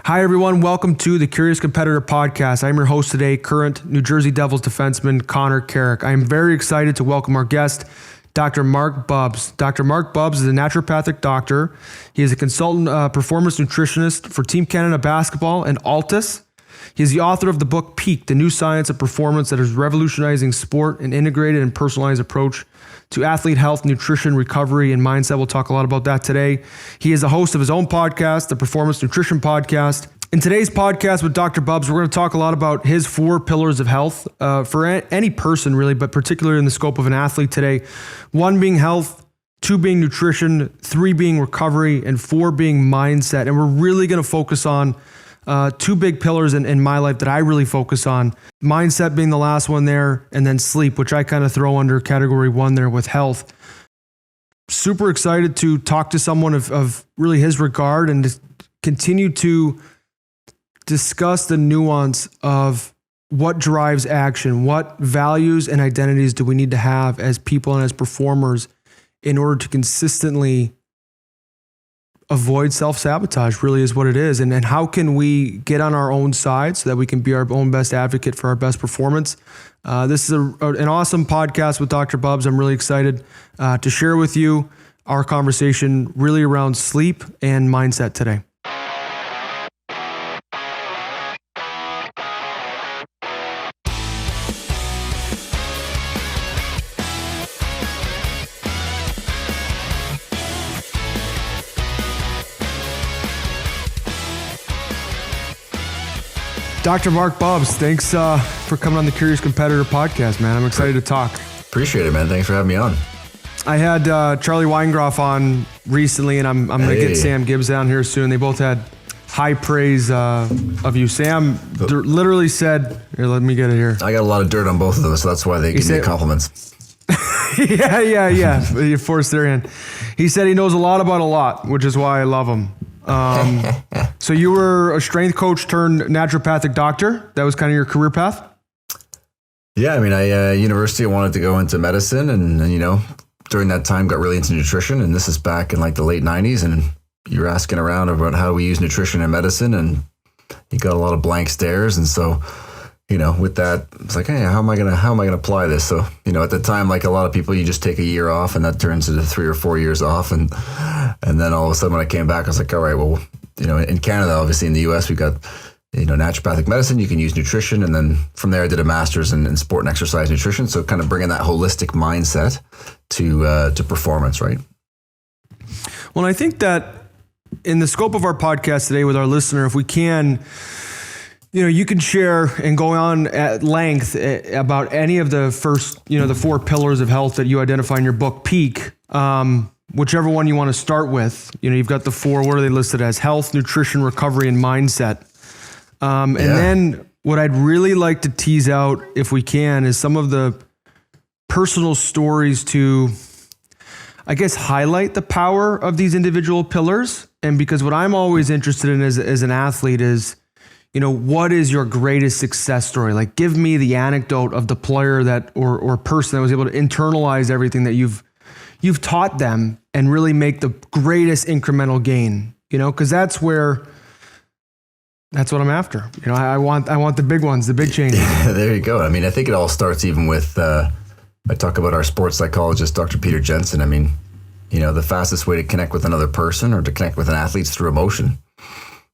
Hi, everyone. Welcome to the Curious Competitor Podcast. I'm your host today, current New Jersey Devils defenseman Carrick. I am very excited to welcome our guest, Dr. Marc Bubbs. Dr. Marc Bubbs is a naturopathic doctor. He is a consultant performance nutritionist for Team Canada Basketball and Altus. He is the author of the book Peak, the New Science of Performance that is revolutionizing sport, an integrated and personalized approach to athlete health, nutrition, recovery, and mindset. We'll talk a lot about that today. He is the host of his own podcast, the Performance Nutrition Podcast. In today's podcast with Dr. Bubbs, we're going to talk a lot about his 4 pillars of health for any person really, but particularly in the scope of an athlete today. 1 being health, 2 being nutrition, 3 being recovery, and 4 being mindset. And we're really going to focus on 2 big pillars in my life that I really focus on. Mindset being the last one there, and then sleep, which I kind of throw under category 1 there with health. Super excited to talk to someone of really his regard and to continue to discuss the nuance of what drives action, what values and identities do we need to have as people and as performers in order to consistently avoid self-sabotage, really is what it is. And how can we get on our own side so that we can be our own best advocate for our best performance? This is an awesome podcast with Dr. Bubbs. I'm really excited to share with you our conversation really around sleep and mindset today. Dr. Marc Bubbs, thanks for coming on the Curious Competitor Podcast, man. I'm excited to talk. Appreciate it, man. Thanks for having me on. I had Charlie Weingroff on recently, and I'm going to get Sam Gibbs down here soon. They both had high praise of you. Sam literally said, here, let me get it here. I got a lot of dirt on both of them, so that's why they give me compliments. Yeah. You forced their hand. He said he knows a lot about a lot, which is why I love him. So you were a strength coach turned naturopathic doctor. That was kind of your career path? Yeah, I mean, university, I wanted to go into medicine and during that time got really into nutrition. And this is back in like the late 90s. And you're asking around about how we use nutrition in medicine and you got a lot of blank stares. And so, with that, it's like, hey, how am I going to apply this? So, at the time, like a lot of people, you just take a year off and that turns into 3 or 4 years off. And then all of a sudden when I came back, I was like, all right, well, in Canada, obviously in the US, we got, naturopathic medicine, you can use nutrition. And then from there, I did a master's in sport and exercise nutrition. So kind of bringing that holistic mindset to performance, right? Well, I think that in the scope of our podcast today with our listener, if we can, you can share and go on at length about any of the first, the 4 pillars of health that you identify in your book, Peak, whichever one you want to start with. You've got the 4, what are they listed as? Health, nutrition, recovery, and mindset. And then what I'd really like to tease out, if we can, is some of the personal stories to, I guess, highlight the power of these individual pillars. And because what I'm always interested in as an athlete is, what is your greatest success story? Like, give me the anecdote of the player that or person that was able to internalize everything that you've taught them and really make the greatest incremental gain. Because that's what I'm after. I want the big ones, the big changes. Yeah, there you go. I mean, I think it all starts even with I talk about our sports psychologist, Dr. Peter Jensen. I mean, the fastest way to connect with another person or to connect with an athlete is through emotion,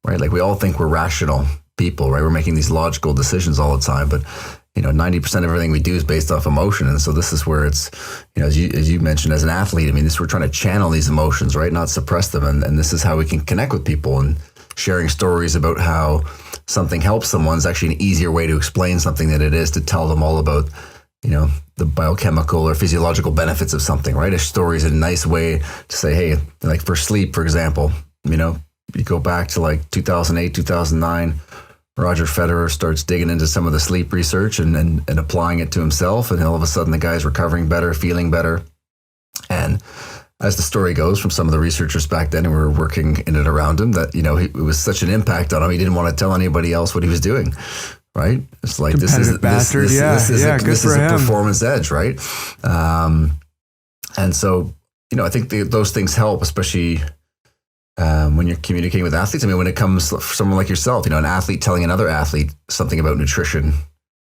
right? Like we all think we're rational people, right? We're making these logical decisions all the time, but 90% of everything we do is based off emotion. And so this is where it's, as you mentioned, as an athlete, I mean, we're trying to channel these emotions, right? Not suppress them. And this is how we can connect with people, and sharing stories about how something helps someone is actually an easier way to explain something than it is to tell them all about, the biochemical or physiological benefits of something, right? A story is a nice way to say, hey, like for sleep, for example, you go back to like 2008, 2009, Roger Federer starts digging into some of the sleep research and applying it to himself. And all of a sudden the guy's recovering better, feeling better. And as the story goes from some of the researchers back then who were working in and around him, that, it was such an impact on him. He didn't want to tell anybody else what he was doing. Right. It's like, this is a performance edge. Right. And so, I think those things help, especially when you're communicating with athletes. I mean, when it comes to someone like yourself, an athlete telling another athlete something about nutrition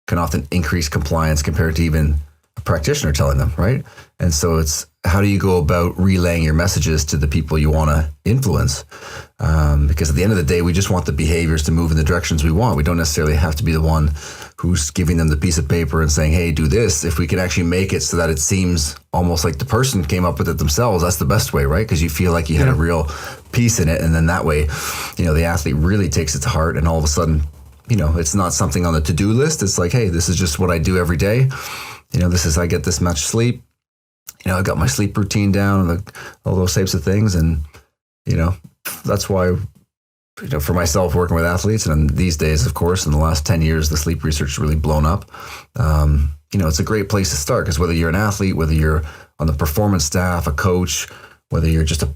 can often increase compliance compared to even a practitioner telling them, right? And so it's, how do you go about relaying your messages to the people you want to influence? Because at the end of the day, we just want the behaviors to move in the directions we want. We don't necessarily have to be the one who's giving them the piece of paper and saying, hey, do this. If we can actually make it so that it seems almost like the person came up with it themselves, that's the best way, right? Because you feel like you had a real piece in it. And then that way, the athlete really takes it to heart, and all of a sudden, it's not something on the to-do list. It's like, hey, this is just what I do every day. This is, I get this much sleep. I got my sleep routine down and all those types of things. And, that's why, for myself working with athletes, and these days, of course, in the last 10 years, the sleep research has really blown up. It's a great place to start, because whether you're an athlete, whether you're on the performance staff, a coach, whether you're just a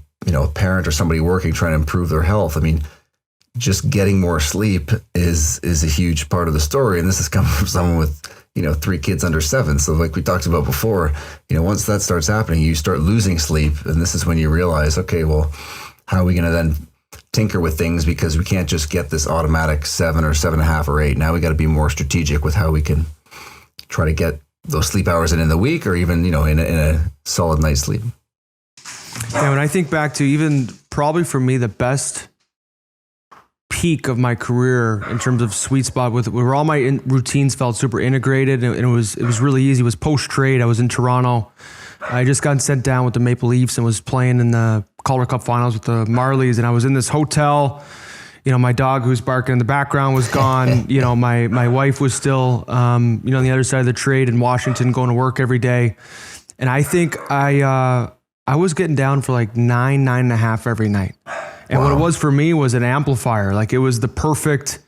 parent or somebody working, trying to improve their health, I mean, just getting more sleep is a huge part of the story. And this is coming from someone with, 3 kids under 7. So like we talked about before, once that starts happening, you start losing sleep. And this is when you realize, okay, well, how are we going to then tinker with things? Because we can't just get this automatic 7 or 7.5 or 8. Now we got to be more strategic with how we can try to get those sleep hours in the week, or even, in a solid night's sleep. Yeah, when I think back to even probably for me, the best peak of my career in terms of sweet spot where all my routines felt super integrated, and it was really easy. It was post-trade. I was in Toronto. I just got sent down with the Maple Leafs and was playing in the Calder Cup finals with the Marlies. And I was in this hotel, my dog who's barking in the background was gone. My wife was still, on the other side of the trade in Washington, going to work every day. And I think I was getting down for like 9.5 every night. And What it was for me was an amplifier. Like, it was the perfect,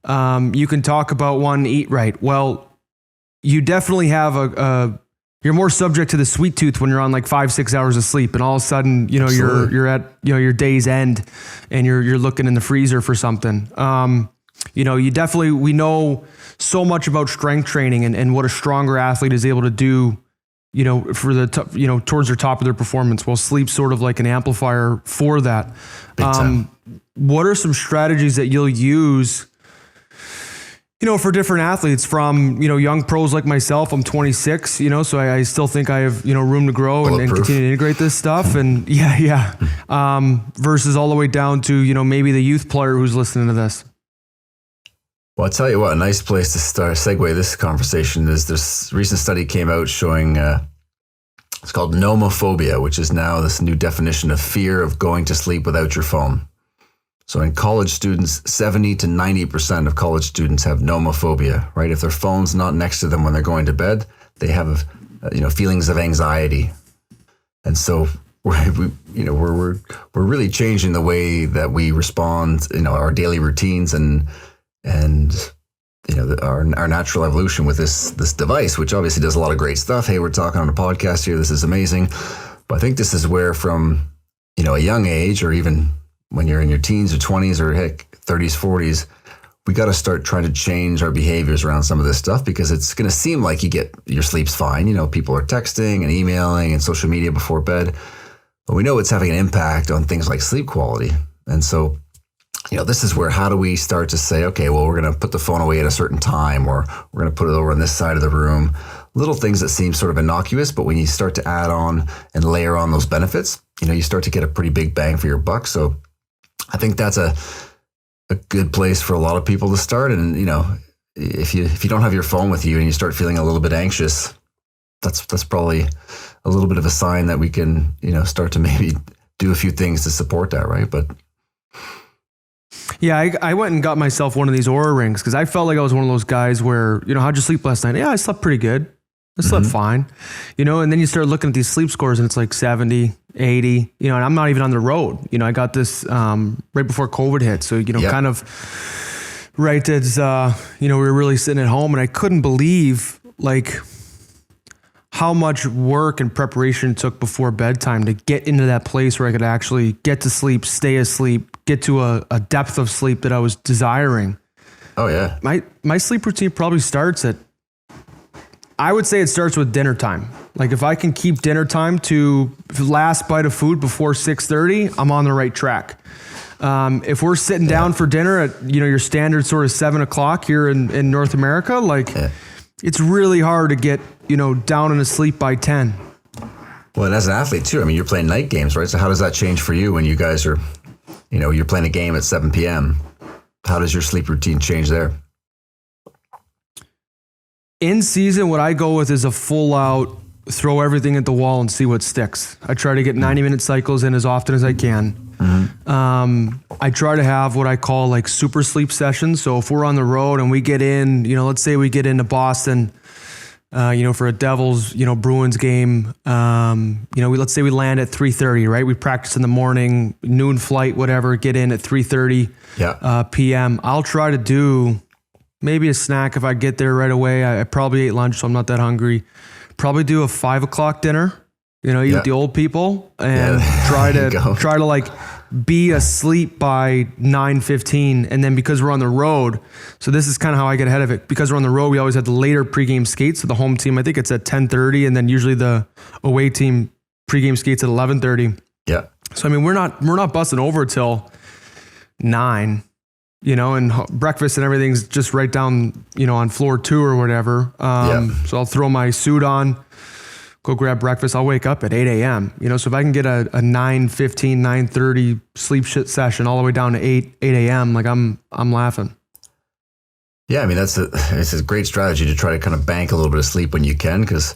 you can talk about one, eat right. Well, you definitely have you're more subject to the sweet tooth when you're on like 5-6 hours of sleep, and all of a sudden, you're at, your day's end, and you're looking in the freezer for something. We know so much about strength training and what a stronger athlete is able to do, for the, towards their top of their performance. Well, sleep's sort of like an amplifier for that. What are some strategies that you'll use, for different athletes from, young pros like myself? I'm 26, so I still think I have, room to grow and continue to integrate this stuff. And versus all the way down to, maybe the youth player who's listening to this. Well, I'll tell you what, a nice place to segue this conversation is this recent study came out showing, it's called nomophobia, which is now this new definition of fear of going to sleep without your phone. So in college students, 70 to 90% of college students have nomophobia, right? If their phone's not next to them when they're going to bed, they have, feelings of anxiety. And so we're really changing the way that we respond, our daily routines and our natural evolution with this device, which obviously does a lot of great stuff. Hey, we're talking on a podcast here. This is amazing. But I think this is where from, a young age, or even when you're in your teens or 20s or heck, 30s, 40s, we got to start trying to change our behaviors around some of this stuff, because it's going to seem like your sleep's fine. People are texting and emailing and social media before bed, but we know it's having an impact on things like sleep quality. And so, this is where, how do we start to say, okay, well, we're going to put the phone away at a certain time, or we're going to put it over on this side of the room. Little things that seem sort of innocuous, but when you start to add on and layer on those benefits, you start to get a pretty big bang for your buck. So I think that's a good place for a lot of people to start. And, if you don't have your phone with you and you start feeling a little bit anxious, that's probably a little bit of a sign that we can, start to maybe do a few things to support that, right? But yeah, I went and got myself one of these Oura rings, because I felt like I was one of those guys where, how'd you sleep last night? Yeah, I slept pretty good. I slept fine, and then you start looking at these sleep scores and it's like 70, 80, and I'm not even on the road. I got this right before COVID hit. So, kind of right as, we were really sitting at home, and I couldn't believe like how much work and preparation it took before bedtime to get into that place where I could actually get to sleep, stay asleep, get to a depth of sleep that I was desiring. Oh yeah. My sleep routine probably starts at I would say it starts with dinner time. Like if I can keep dinner time to last bite of food before 6:30, I'm on the right track. If we're sitting down for dinner at, your standard sort of 7 o'clock here in North America, it's really hard to get, down and asleep by 10. Well, and as an athlete too, I mean, you're playing night games, right? So how does that change for you when you guys are, you're playing a game at 7 p.m.? How does your sleep routine change there? In season, what I go with is a full out, throw everything at the wall and see what sticks. I try to get 90-minute cycles in as often as I can. I try to have what I call like super sleep sessions. So if we're on the road and we get in, let's say we get into Boston, for a Devils, Bruins game, let's say we land at 3:30, right? We practice in the morning, noon flight, whatever, get in at 3:30 p.m. I'll try to do maybe a snack if I get there right away. I probably ate lunch, so I'm not that hungry. Probably do a 5 o'clock dinner, eat with the old people and try to like be asleep by 9:15. And then because we're on the road, so this is kind of how I get ahead of it. Because we're on the road, we always have the later pregame skates. So the home team, I think it's at 10:30, and then usually the away team pregame skates at 11:30. Yeah. So I mean, we're not busting over till 9. And breakfast and everything's just right down, on floor 2 or whatever. So I'll throw my suit on, go grab breakfast. I'll wake up at 8 a.m. So if I can get a 9:15, 9:30 sleep shit session all the way down to 8 a.m., like I'm laughing. Yeah, I mean, it's a great strategy to try to kind of bank a little bit of sleep when you can, because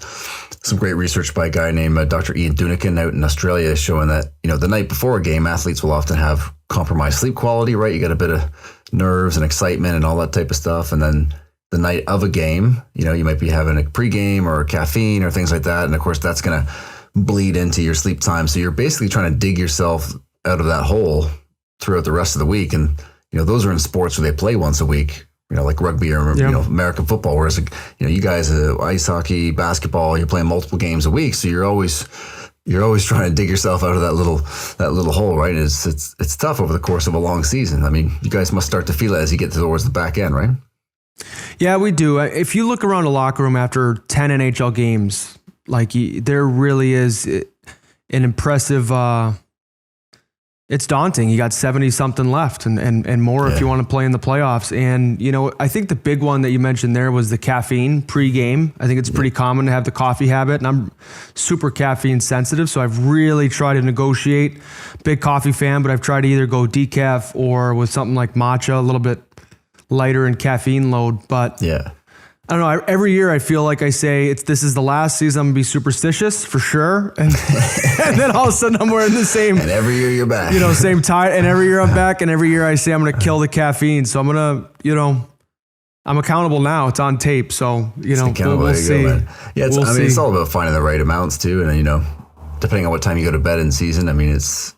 some great research by a guy named Dr. Ian Dunican out in Australia is showing that, the night before a game, athletes will often have compromised sleep quality, right? You got a bit of nerves and excitement and all that type of stuff. And then the night of a game, you might be having a pregame or caffeine or things like that. And of course, that's going to bleed into your sleep time. So you're basically trying to dig yourself out of that hole throughout the rest of the week. And, those are in sports where they play once a week, like rugby or, American football. Whereas, you guys, ice hockey, basketball, you're playing multiple games a week. So you're always trying to dig yourself out of that little hole, right? And it's tough over the course of a long season. I mean, you guys must start to feel it as you get towards the back end, right? Yeah, we do. If you look around a locker room after 10 NHL games, there really is an impressive, it's daunting. You got 70 something left and more if you want to play in the playoffs. And, I think the big one that you mentioned there was the caffeine pre-game. I think it's pretty common to have the coffee habit, and I'm super caffeine sensitive. So I've really tried to negotiate. Big coffee fan, but I've tried to either go decaf or with something like matcha, a little bit lighter in caffeine load. But I don't know. Every year I feel like I say this is the last season. I'm gonna be superstitious for sure, and then all of a sudden I'm wearing the same. And every year you're back. Same tie. And every year I'm back, and every year I say I'm gonna kill the caffeine. So I'm gonna, I'm accountable now. It's on tape. So we'll see. Yeah, it's all about finding the right amounts too, and depending on what time you go to bed in season. I mean, it's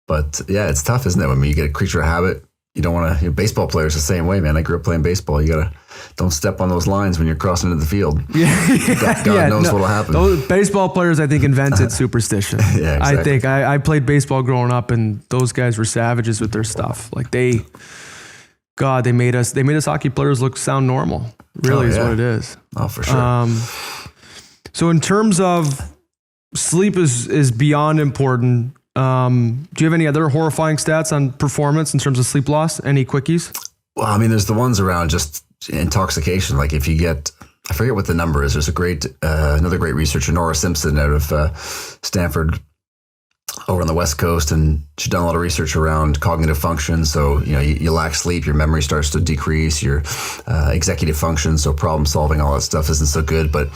tough, isn't it? I mean, you get a creature of habit. You don't want to. Baseball players the same way, man. I grew up playing baseball. You don't step on those lines when you're crossing into the field. God knows what'll happen. Those baseball players, I think, invented superstition. Yeah, exactly. I think I played baseball growing up, and those guys were savages with their stuff. Like they made us hockey players sound normal. Really is what it is. Oh, for sure. So in terms of sleep is beyond important. Do you have any other horrifying stats on performance in terms of sleep loss? Any quickies? Well, I mean, there's the ones around just intoxication. Like if you get, I forget what the number is. There's another great researcher, Nora Simpson out of Stanford over on the West Coast. And she's done a lot of research around cognitive function. So, you lack sleep, your memory starts to decrease, your executive function. So problem solving, all that stuff isn't so good. But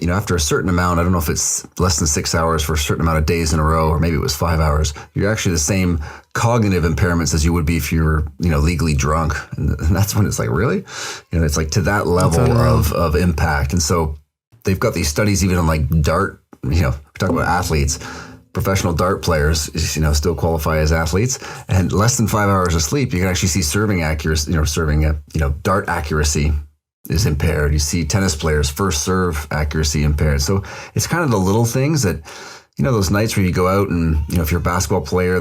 after a certain amount, I don't know if it's less than 6 hours for a certain amount of days in a row, or maybe it was 5 hours, you're actually the same cognitive impairments as you would be if you were, legally drunk. And that's when it's like, really? It's like to that level of impact. And so they've got these studies even on like dart, we talk about athletes, professional dart players, still qualify as athletes, and less than 5 hours of sleep, you can actually see serving accuracy, dart accuracy is impaired. You see tennis players' first serve accuracy impaired. So it's kind of the little things that, those nights where you go out and, if you're a basketball player,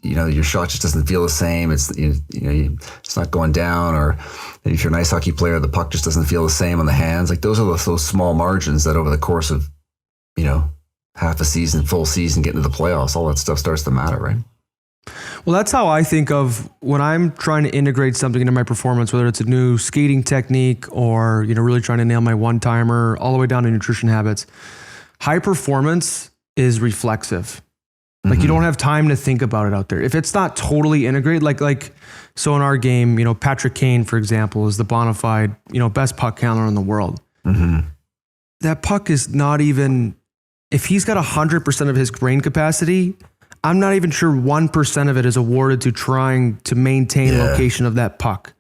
your shot just doesn't feel the same. It's, it's not going down. Or if you're an ice hockey player, the puck just doesn't feel the same on the hands. Like those are those small margins that over the course of, half a season, full season, getting to the playoffs, all that stuff starts to matter, right? Well, that's how I think of when I'm trying to integrate something into my performance, whether it's a new skating technique or, really trying to nail my one-timer all the way down to nutrition habits. High performance is reflexive. Like you don't have time to think about it out there. If it's not totally integrated, so in our game, Patrick Kane, for example, is the bona fide, best puck handler in the world. That puck is not even, if he's got 100% of his brain capacity, I'm not even sure 1% of it is awarded to trying to maintain location of that puck,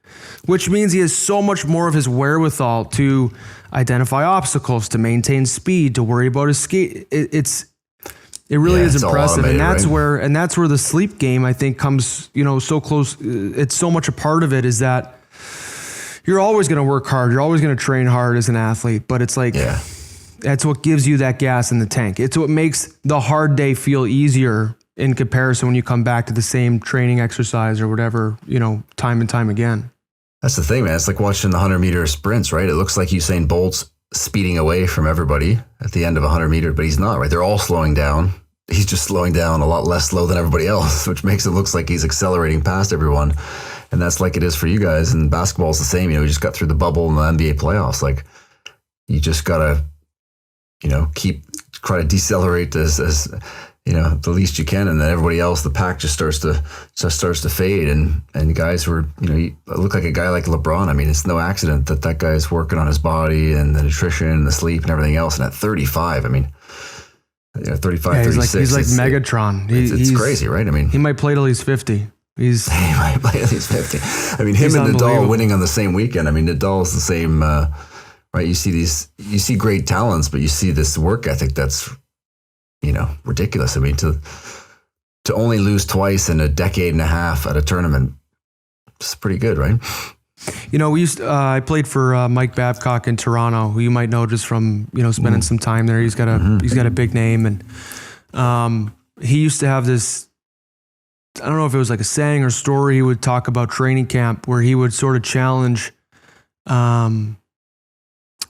which means he has so much more of his wherewithal to identify obstacles, to maintain speed, to worry about his skate. It really is impressive. And that's where the sleep game, I think, comes, so close. It's so much a part of it is that you're always going to work hard. You're always going to train hard as an athlete, but it's like, that's what gives you that gas in the tank. It's what makes the hard day feel easier in comparison when you come back to the same training exercise or whatever, time and time again. That's the thing, man. It's like watching the 100-meter sprints, right? It looks like Usain Bolt's speeding away from everybody at the end of 100 meter, but he's not, right? They're all slowing down. He's just slowing down a lot less slow than everybody else, which makes it look like he's accelerating past everyone. And that's like it is for you guys. And basketball's the same. We just got through the bubble in the NBA playoffs. Like you just gotta, try to decelerate as the least you can, and then everybody else, the pack just starts to fade. And guys who are, you look like a guy like LeBron. I mean, it's no accident that guy's working on his body and the nutrition and the sleep and everything else. And at 35, I mean, 35, 36. He's like Megatron. It's crazy, right? I mean, he might play till he's 50. He might play till he's 50. I mean, him and Nadal winning on the same weekend. I mean, Nadal is the same, right? You see great talents, but you see this work ethic that's, ridiculous. I mean, to only lose twice in a decade and a half at a tournament, it's pretty good, right? I played for Mike Babcock in Toronto, who you might know just from, spending some time there. He's got a big name, and he used to have this, I don't know if it was like a saying or story, he would talk about training camp where he would sort of challenge,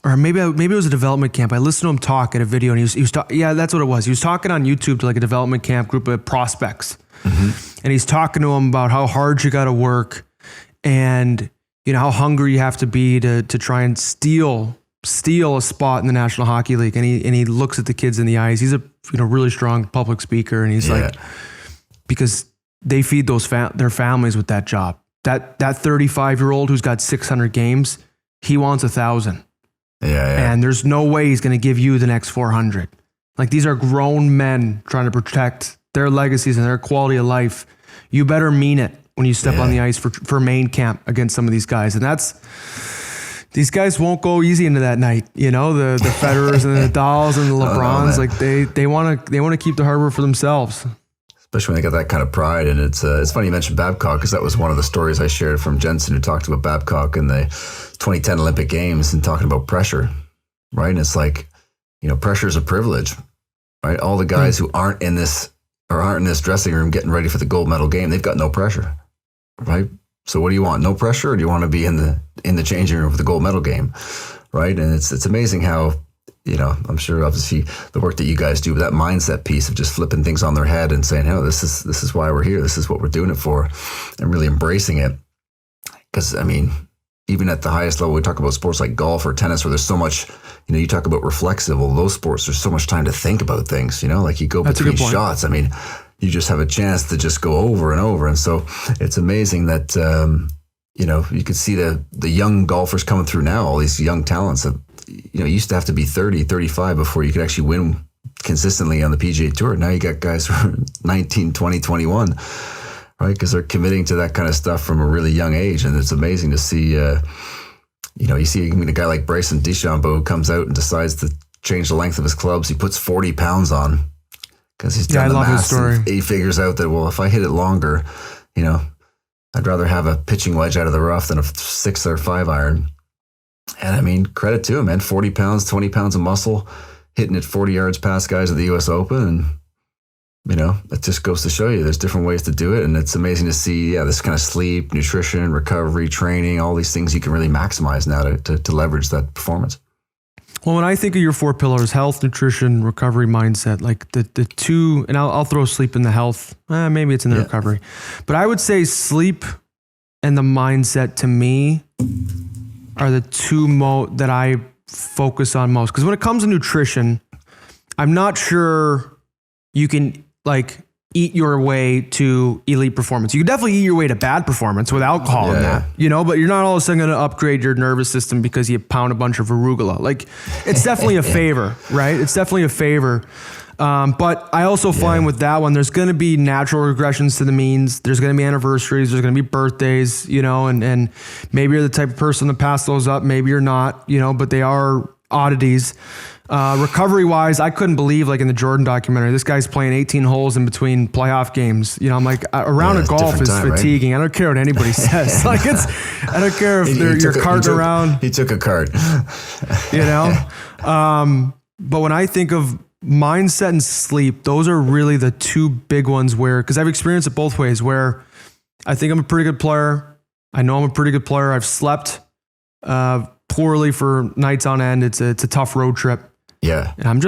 or maybe it was a development camp. I listened to him talk at a video, and he was talking. Yeah, that's what it was. He was talking on YouTube to like a development camp group of prospects, and he's talking to them about how hard you got to work, and how hungry you have to be to try and steal a spot in the National Hockey League. And he looks at the kids in the eyes. He's a really strong public speaker, and he's like, because they feed their families with that job. That 35-year-old who's got 600 games, he wants 1,000. And there's no way he's going to give you the next 400. Like, these are grown men trying to protect their legacies and their quality of life. You better mean it when you step on the ice for main camp against some of these guys. And these guys won't go easy into that night. The Federers and the Nadals and the LeBrons, like they want to keep the hard work for themselves. Especially when they got that kind of pride. And it's funny you mentioned Babcock, because that was one of the stories I shared from Jensen, who talked about Babcock in the 2010 Olympic Games and talking about pressure, right? And it's like, pressure is a privilege, right? All the guys who aren't in this dressing room getting ready for the gold medal game, they've got no pressure, right? So what do you want? No pressure, or do you want to be in the changing room for the gold medal game, right? And it's amazing how, I'm sure obviously the work that you guys do, that mindset piece of just flipping things on their head and saying, "Oh, this is why we're here. This is what we're doing it for," and really embracing it. Because I mean, even at the highest level, we talk about sports like golf or tennis, where there's so much, you talk about reflexive. Well, those sports, there's so much time to think about things. Like you go between shots. I mean, you just have a chance to just go over and over. And so it's amazing that, you could see the young golfers coming through now, all these young talents that, used to have to be 30, 35 before you could actually win consistently on the PGA Tour. Now you got guys who are 19, 20, 21, right? Because they're committing to that kind of stuff from a really young age. And it's amazing to see, you see a guy like Bryson DeChambeau who comes out and decides to change the length of his clubs. He puts 40 pounds on because he's done the math. And he figures out that, well, if I hit it longer, I'd rather have a pitching wedge out of the rough than a 6 or 5 iron. And I mean, credit to him, man. 40 pounds, 20 pounds of muscle, hitting it 40 yards past guys at the U.S. Open. And It just goes to show you there's different ways to do it. And it's amazing to see, this kind of sleep, nutrition, recovery, training, all these things you can really maximize now to leverage that performance. Well, when I think of your 4 pillars, health, nutrition, recovery, mindset, like the two, and I'll throw sleep in the health. Maybe it's in the recovery, but I would say sleep and the mindset to me are the two that I focus on most. Because when it comes to nutrition, I'm not sure you can eat your way to elite performance. You can definitely eat your way to bad performance without calling that, but you're not all of a sudden going to upgrade your nervous system because you pound a bunch of arugula. Like, it's definitely a favor, right? It's definitely a favor. But I also find with that one, there's going to be natural regressions to the means. There's going to be anniversaries. There's going to be birthdays, and maybe you're the type of person to pass those up. Maybe you're not, but they are oddities. Recovery wise, I couldn't believe, like in the Jordan documentary, this guy's playing 18 holes in between playoff games. I'm like, a round of golf is fatiguing. Right? I don't care what anybody says. I don't care if you're carting around. He took a cart. But when I think of mindset and sleep, those are really the two big ones because I've experienced it both ways, where I think I'm a pretty good player. I know I'm a pretty good player. I've slept poorly for nights on end. It's a tough road trip. Yeah. And I'm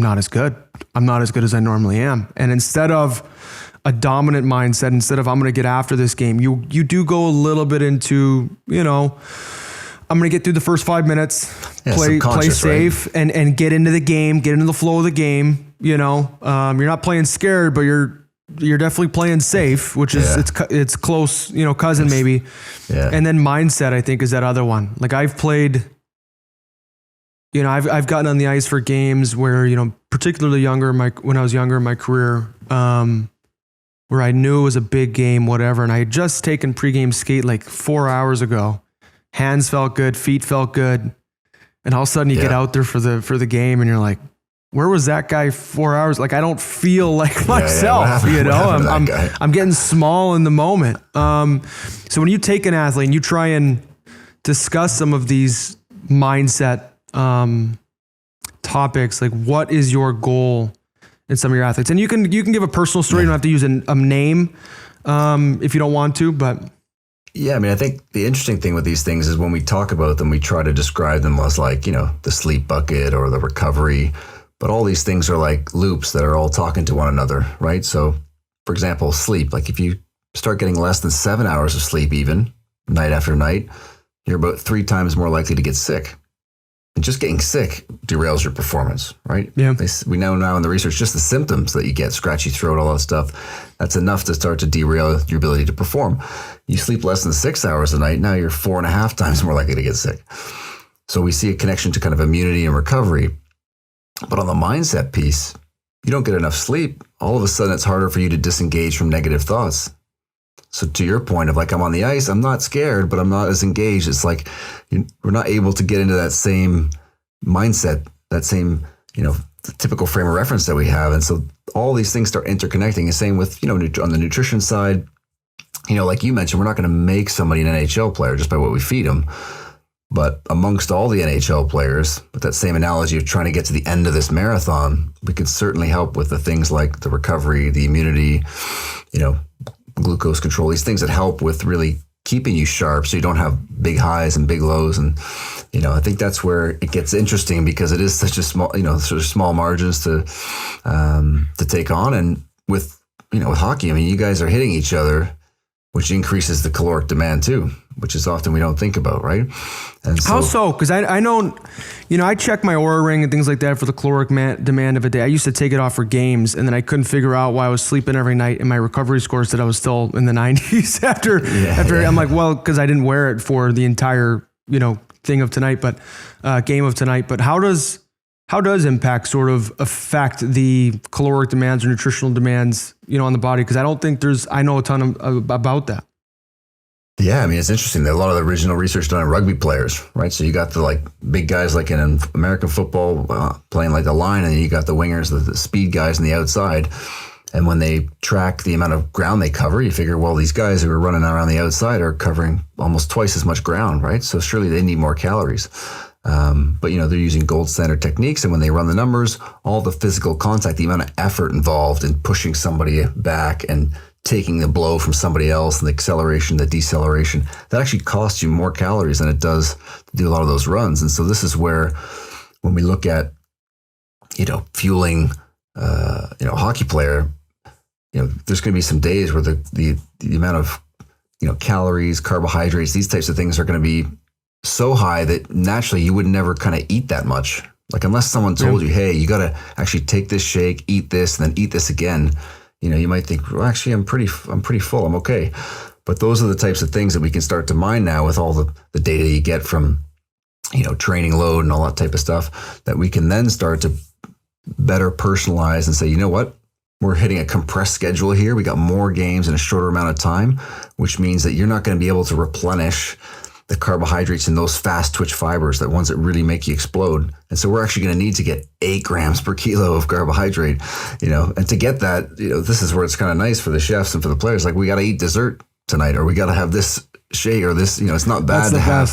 not as good. I'm not as good as I normally am. And instead of a dominant mindset, instead of I'm going to get after this game, you do go a little bit into, I'm going to get through the first 5 minutes, play safe, right? and get into the game, get into the flow of the game. You're not playing scared, but you're definitely playing safe, which is it's close, cousin maybe. Yeah. And then mindset, I think, is that other one. Like, I've played, I've gotten on the ice for games where, particularly when I was younger in my career, where I knew it was a big game, whatever. And I had just taken pregame skate like 4 hours ago. Hands felt good, feet felt good. And all of a sudden you get out there for the game and you're like, where was that guy 4 hours? Like, I don't feel like myself, I'm getting small in the moment. So when you take an athlete and you try and discuss some of these mindset topics, like, what is your goal in some of your athletes? And you can give a personal story. You don't have to use a name if you don't want to, but. Yeah, I think the interesting thing with these things is when we talk about them, we try to describe them as like, the sleep bucket or the recovery. But all these things are like loops that are all talking to one another, right? So, for example, sleep. Like, if you start getting less than 7 hours of sleep even, night after night, you're about 3 times more likely to get sick. And just getting sick derails your performance, right? Yeah. We know now in the research, just the symptoms that you get, scratchy throat, all that stuff, that's enough to start to derail your ability to perform. You sleep less than 6 hours a night, now you're 4.5 times more likely to get sick. So we see a connection to kind of immunity and recovery. But on the mindset piece, you don't get enough sleep, all of a sudden it's harder for you to disengage from negative thoughts. So to your point of like, I'm on the ice, I'm not scared, but I'm not as engaged. It's like we're not able to get into that same mindset, that same, the typical frame of reference that we have. And so all these things start interconnecting. The same with, on the nutrition side, like you mentioned, we're not going to make somebody an NHL player just by what we feed them. But amongst all the NHL players, with that same analogy of trying to get to the end of this marathon, we could certainly help with the things like the recovery, the immunity, glucose control, these things that help with really keeping you sharp so you don't have big highs and big lows. And, I think that's where it gets interesting because it is such a small, sort of small margins to take on. And with hockey, you guys are hitting each other, which increases the caloric demand too, which is often we don't think about, right? And how so? Because I know, I check my Oura ring and things like that for the caloric demand of a day. I used to take it off for games, and then I couldn't figure out why I was sleeping every night, and my recovery score said I was still in the 90s after. I'm like, well, because I didn't wear it for the entire, thing of tonight, but game of tonight. But how does impact sort of affect the caloric demands or nutritional demands, on the body? Because I don't think I know a ton about that. Yeah, it's interesting. There are a lot of the original research done on rugby players, right? So you got the big guys like in American football playing like a line, and then you got the wingers, the speed guys on the outside. And when they track the amount of ground they cover, you figure, well, these guys who are running around the outside are covering almost twice as much ground, right? So surely they need more calories. But, they're using gold standard techniques. And when they run the numbers, all the physical contact, the amount of effort involved in pushing somebody back and taking the blow from somebody else and the acceleration, the deceleration, that actually costs you more calories than it does to do a lot of those runs. And so this is where, when we look at, fueling, a hockey player, there's going to be some days where the amount of, calories, carbohydrates, these types of things are going to be so high that naturally you would never kind of eat that much. Like, unless someone told you, hey, you got to actually take this shake, eat this, and then eat this again. You might think, well, actually, I'm pretty full. I'm okay. But those are the types of things that we can start to mine now with all the data you get from, training load and all that type of stuff, that we can then start to better personalize and say, you know what? We're hitting a compressed schedule here. We got more games in a shorter amount of time, which means that you're not going to be able to replenish the carbohydrates in those fast twitch fibers, that ones that really make you explode. And so we're actually going to need to get 8 grams per kilo of carbohydrate, and to get that, this is where it's kind of nice for the chefs and for the players. Like, we got to eat dessert tonight, or we got to have this shake, or this, it's not bad to have,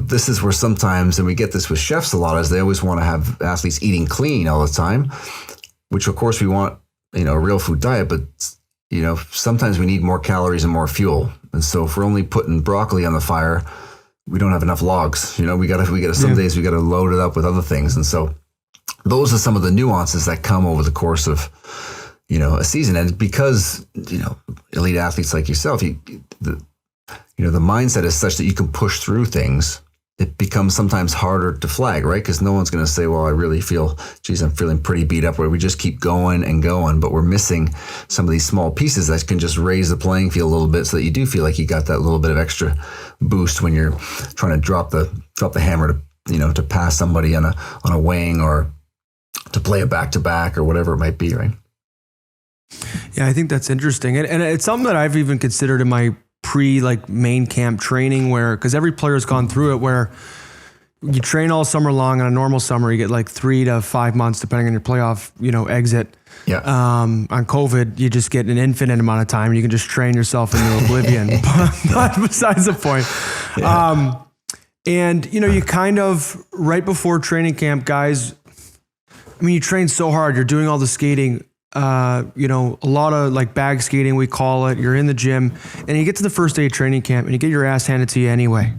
this is where sometimes, and we get this with chefs a lot, is they always want to have athletes eating clean all the time, which of course we want, a real food diet, but sometimes we need more calories and more fuel. And so if we're only putting broccoli on the fire, we don't have enough logs. We got to some days we got to load it up with other things. And so those are some of the nuances that come over the course of, a season. And because, elite athletes like yourself, the mindset is such that you can push through things. It becomes sometimes harder to flag, right? Because no one's going to say, well, I really feel, I'm feeling pretty beat up, where we just keep going and going, but we're missing some of these small pieces that can just raise the playing field a little bit, so that you do feel like you got that little bit of extra boost when you're trying to drop the hammer to, to pass somebody on a wing, or to play a back-to-back, or whatever it might be, right? Yeah, I think that's interesting. And it's something that I've even considered in my main camp training, because every player has gone through it, where you train all summer long. On a normal summer, you get 3 to 5 months, depending on your playoff, exit. Yeah. On COVID, you just get an infinite amount of time. You can just train yourself into oblivion. But besides the point. Yeah. And, you kind of, right before training camp, guys, you train so hard. You're doing all the skating, a lot of bag skating, we call it. You're in the gym, and you get to the first day of training camp, and you get your ass handed to you anyway.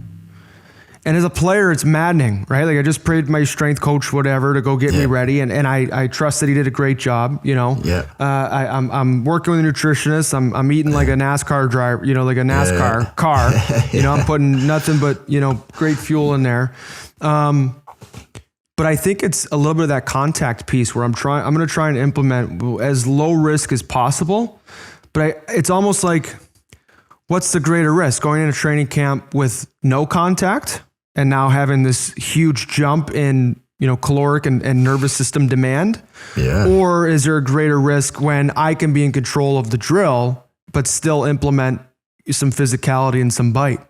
And as a player, it's maddening, right? I just prayed my strength coach, whatever, to go get me ready. And I trust that he did a great job, Yeah. I'm working with a nutritionist. I'm eating like a NASCAR driver, like a NASCAR car. I'm putting nothing but, great fuel in there. But I think it's a little bit of that contact piece where I'm going to try and implement as low risk as possible. But it's almost like, what's the greater risk? Going into training camp with no contact and now having this huge jump in, caloric and nervous system demand? Yeah. Or is there a greater risk when I can be in control of the drill, but still implement some physicality and some bite?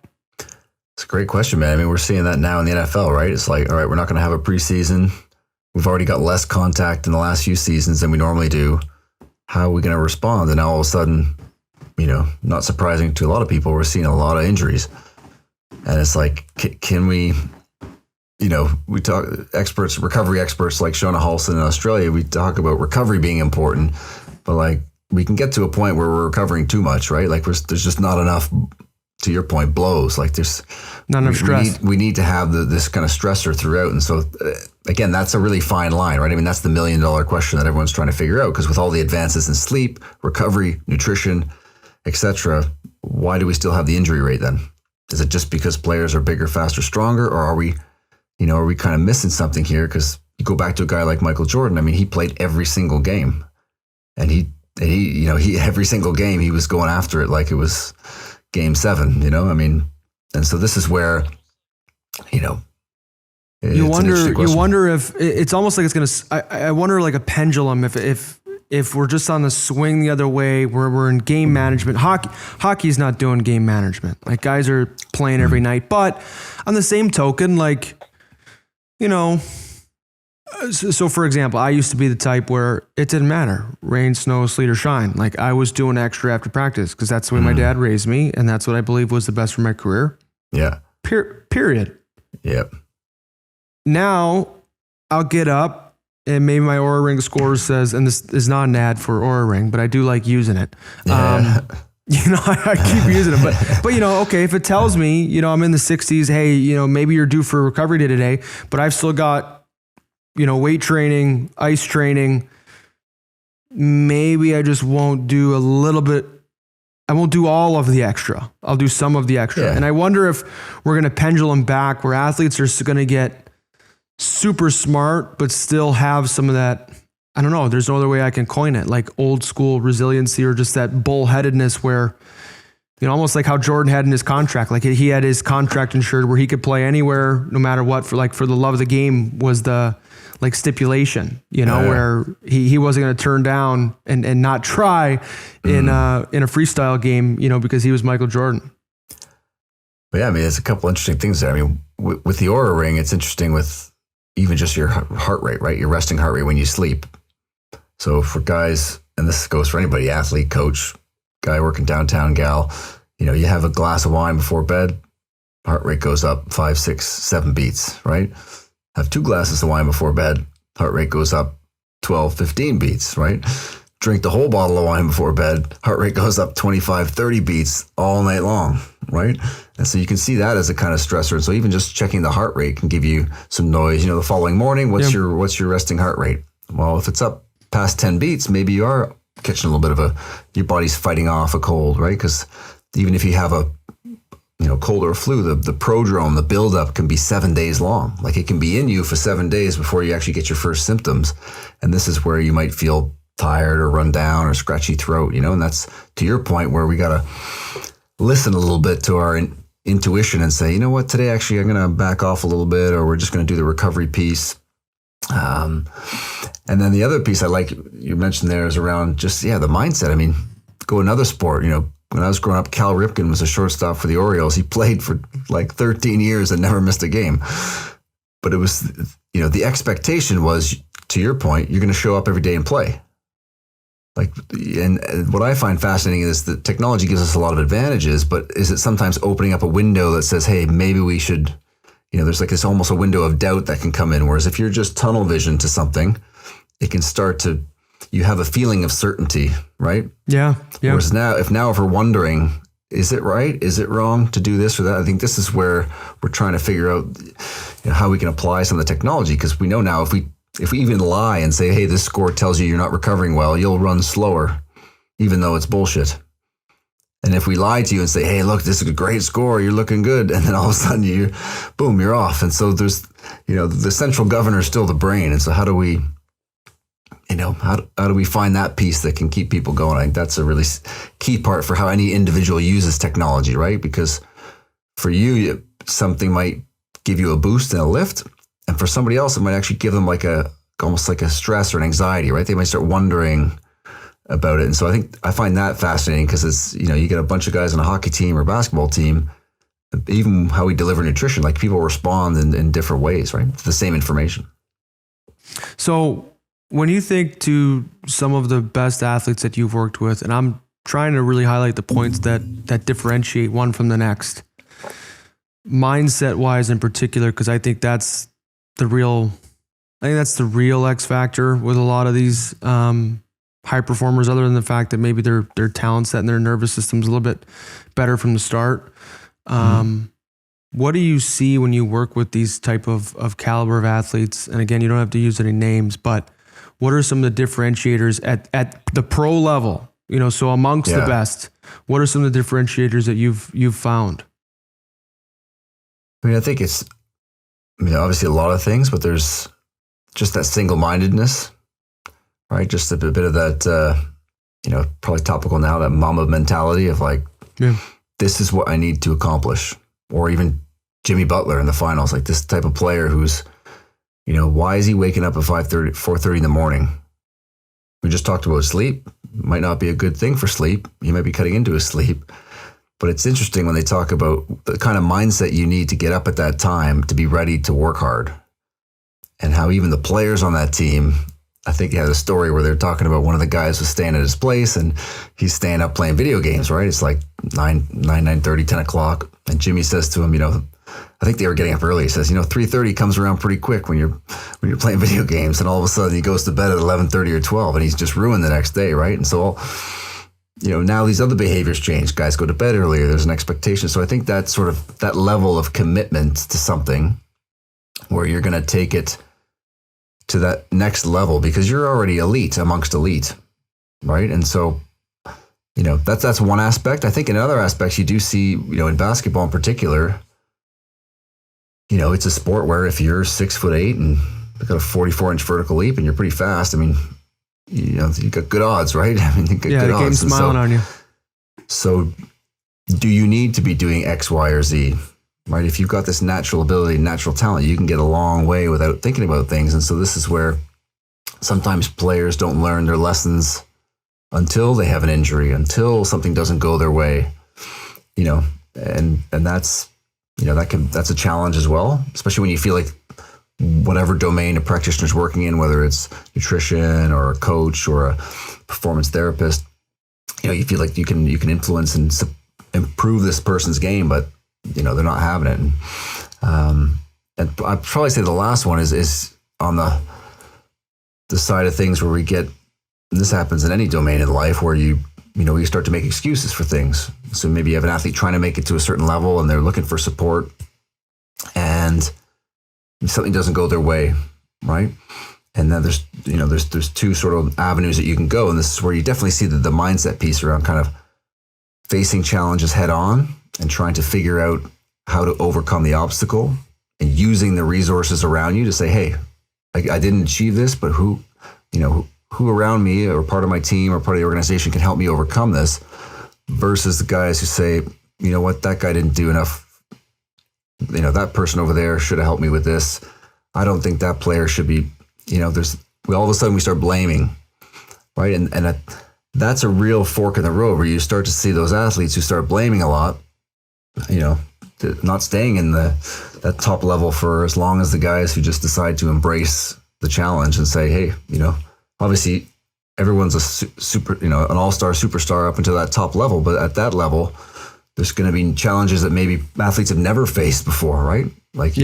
It's a great question, man. We're seeing that now in the NFL, right? It's like, all right, we're not going to have a preseason. We've already got less contact in the last few seasons than we normally do. How are we going to respond? And now all of a sudden, not surprising to a lot of people, we're seeing a lot of injuries. And it's like, can we, we talk recovery experts like Shona Halson in Australia, we talk about recovery being important, but we can get to a point where we're recovering too much, right? There's just not enough, to your point, blows. There's not enough stress. We need to have this kind of stressor throughout. And so again, that's a really fine line, right? That's the $1 million question that everyone's trying to figure out, because with all the advances in sleep, recovery, nutrition, etc., why do we still have the injury rate then? Is it just because players are bigger, faster, stronger, or are we kind of missing something here? Because you go back to a guy like Michael Jordan. He played every single game, and he every single game he was going after it like it was Game 7. And so this is where, you wonder if it's almost like it's going to. I wonder, like a pendulum, if we're just on the swing the other way, where we're in game management. Hockey's not doing game management. Guys are playing every night. But on the same token, so for example, I used to be the type where it didn't matter, rain, snow, sleet, or shine. I was doing extra after practice because that's the way my dad raised me, and that's what I believe was the best for my career. Yeah. Period. Yep. now I'll get up and maybe my Oura Ring score says, and this is not an ad for Oura Ring, but I do like using it. Yeah. I keep using it, but okay, if it tells me, I'm in the 60s, hey, maybe you're due for recovery day today, but I've still got, weight training, ice training. Maybe I just won't do a little bit. I won't do all of the extra. I'll do some of the extra. Yeah. And I wonder if we're going to pendulum back where athletes are going to get super smart, but still have some of that. I don't know. There's no other way I can coin it, like old school resiliency or just that bullheadedness where, almost like how Jordan had in his contract. Like he had his contract insured where he could play anywhere, no matter what, for the love of the game was the stipulation, where he wasn't going to turn down and not try in a freestyle game, because he was Michael Jordan. But yeah, there's a couple interesting things there. With the Oura Ring, it's interesting with even just your heart rate, right? Your resting heart rate when you sleep. So for guys, and this goes for anybody, athlete, coach, guy working downtown, gal, you have a glass of wine before bed, heart rate goes up 5, 6, 7 beats, right? Have 2 glasses of wine before bed, heart rate goes up 12, 15 beats, right? Drink the whole bottle of wine before bed, heart rate goes up 25, 30 beats all night long, right? And so you can see that as a kind of stressor. And so even just checking the heart rate can give you some noise. The following morning, what's your resting heart rate? Well, if it's up past 10 beats, maybe you are catching a little bit of your body's fighting off a cold, right? Because even if you have a cold or a flu, the prodrome, the buildup can be 7 days long. Like it can be in you for 7 days before you actually get your first symptoms. And this is where you might feel tired or run down or scratchy throat, and that's to your point where we got to listen a little bit to our intuition and say, what, today actually I'm going to back off a little bit, or we're just going to do the recovery piece. And then the other piece I like you mentioned there is around just, the mindset. Go another sport, when I was growing up, Cal Ripken was a shortstop for the Orioles. He played for like 13 years and never missed a game. But it was, the expectation was, to your point, you're going to show up every day and play. And what I find fascinating is that technology gives us a lot of advantages, but is it sometimes opening up a window that says, hey, maybe we should, there's like this almost a window of doubt that can come in. Whereas if you're just tunnel vision to something, it can start to, you have a feeling of certainty, right? Yeah. Whereas if we're wondering, is it right? Is it wrong to do this or that? I think this is where we're trying to figure out how we can apply some of the technology, because we know now if we even lie and say, hey, this score tells you you're not recovering well, you'll run slower, even though it's bullshit. And if we lie to you and say, hey, look, this is a great score, you're looking good, and then all of a sudden you're off. And so there's, the central governor is still the brain. And so how do we, how do we find that piece that can keep people going? I think that's a really key part for how any individual uses technology, right? Because for you, something might give you a boost and a lift. And for somebody else, it might actually give them almost like a stress or an anxiety, right? They might start wondering about it. And so I find that fascinating because it's, you get a bunch of guys on a hockey team or basketball team, even how we deliver nutrition, like people respond in different ways, right? To the same information. So when you think to some of the best athletes that you've worked with, and I'm trying to really highlight the points that differentiate one from the next, mindset wise in particular, because I think that's the real X factor with a lot of these high performers, other than the fact that maybe their talent set and their nervous system's a little bit better from the start. What do you see when you work with these type of caliber of athletes? And again, you don't have to use any names, but what are some of the differentiators at the pro level? So amongst the best, what are some of the differentiators that you've found? I think it's, obviously a lot of things, but there's just that single-mindedness, right? Just a bit of that, probably topical now, that mama mentality of this is what I need to accomplish. Or even Jimmy Butler in the finals, like this type of player who's, why is he waking up at 4:30 in the morning? We just talked about sleep. Might not be a good thing for sleep. He might be cutting into his sleep. But it's interesting when they talk about the kind of mindset you need to get up at that time to be ready to work hard. And how even the players on that team, I think he had a story where they're talking about one of the guys was staying at his place and he's staying up playing video games, right? It's like 9:30, 10 o'clock. And Jimmy says to him, I think they were getting up early. He says, 3:30 comes around pretty quick when you're playing video games, and all of a sudden he goes to bed at 11:30 or 12, and he's just ruined the next day, right? And so, now these other behaviors change. Guys go to bed earlier. There's an expectation. So I think that sort of that level of commitment to something where you're going to take it to that next level because you're already elite amongst elite, right? And so, that's one aspect. I think in other aspects you do see, in basketball in particular, it's a sport where if you're 6'8" and you've got a 44-inch vertical leap and you're pretty fast, I mean, you got good odds, right? I mean, the game's smiling on you. So do you need to be doing X, Y, or Z, right? If you've got this natural ability, natural talent, you can get a long way without thinking about things. And so this is where sometimes players don't learn their lessons until they have an injury, until something doesn't go their way, and that's, that's a challenge as well, especially when you feel like whatever domain a practitioner's working in, whether it's nutrition or a coach or a performance therapist, you feel like you can influence and improve this person's game, but they're not having it. And I'd probably say the last one is on the side of things where we get, and this happens in any domain in life, where you start to make excuses for things. So maybe you have an athlete trying to make it to a certain level and they're looking for support, and something doesn't go their way, right? And then there's two sort of avenues that you can go, and this is where you definitely see the mindset piece around kind of facing challenges head on and trying to figure out how to overcome the obstacle and using the resources around you to say, hey, I didn't achieve this, but who around me or part of my team or part of the organization can help me overcome this, versus the guys who say, that guy didn't do enough. That person over there should have helped me with this. I don't think that player should be, all of a sudden we start blaming, right? And that's a real fork in the road where you start to see those athletes who start blaming a lot, not staying in that top level for as long as the guys who just decide to embrace the challenge and say, hey, obviously everyone's a super, an all-star superstar up until that top level, but at that level, there's going to be challenges that maybe athletes have never faced before, right? Like,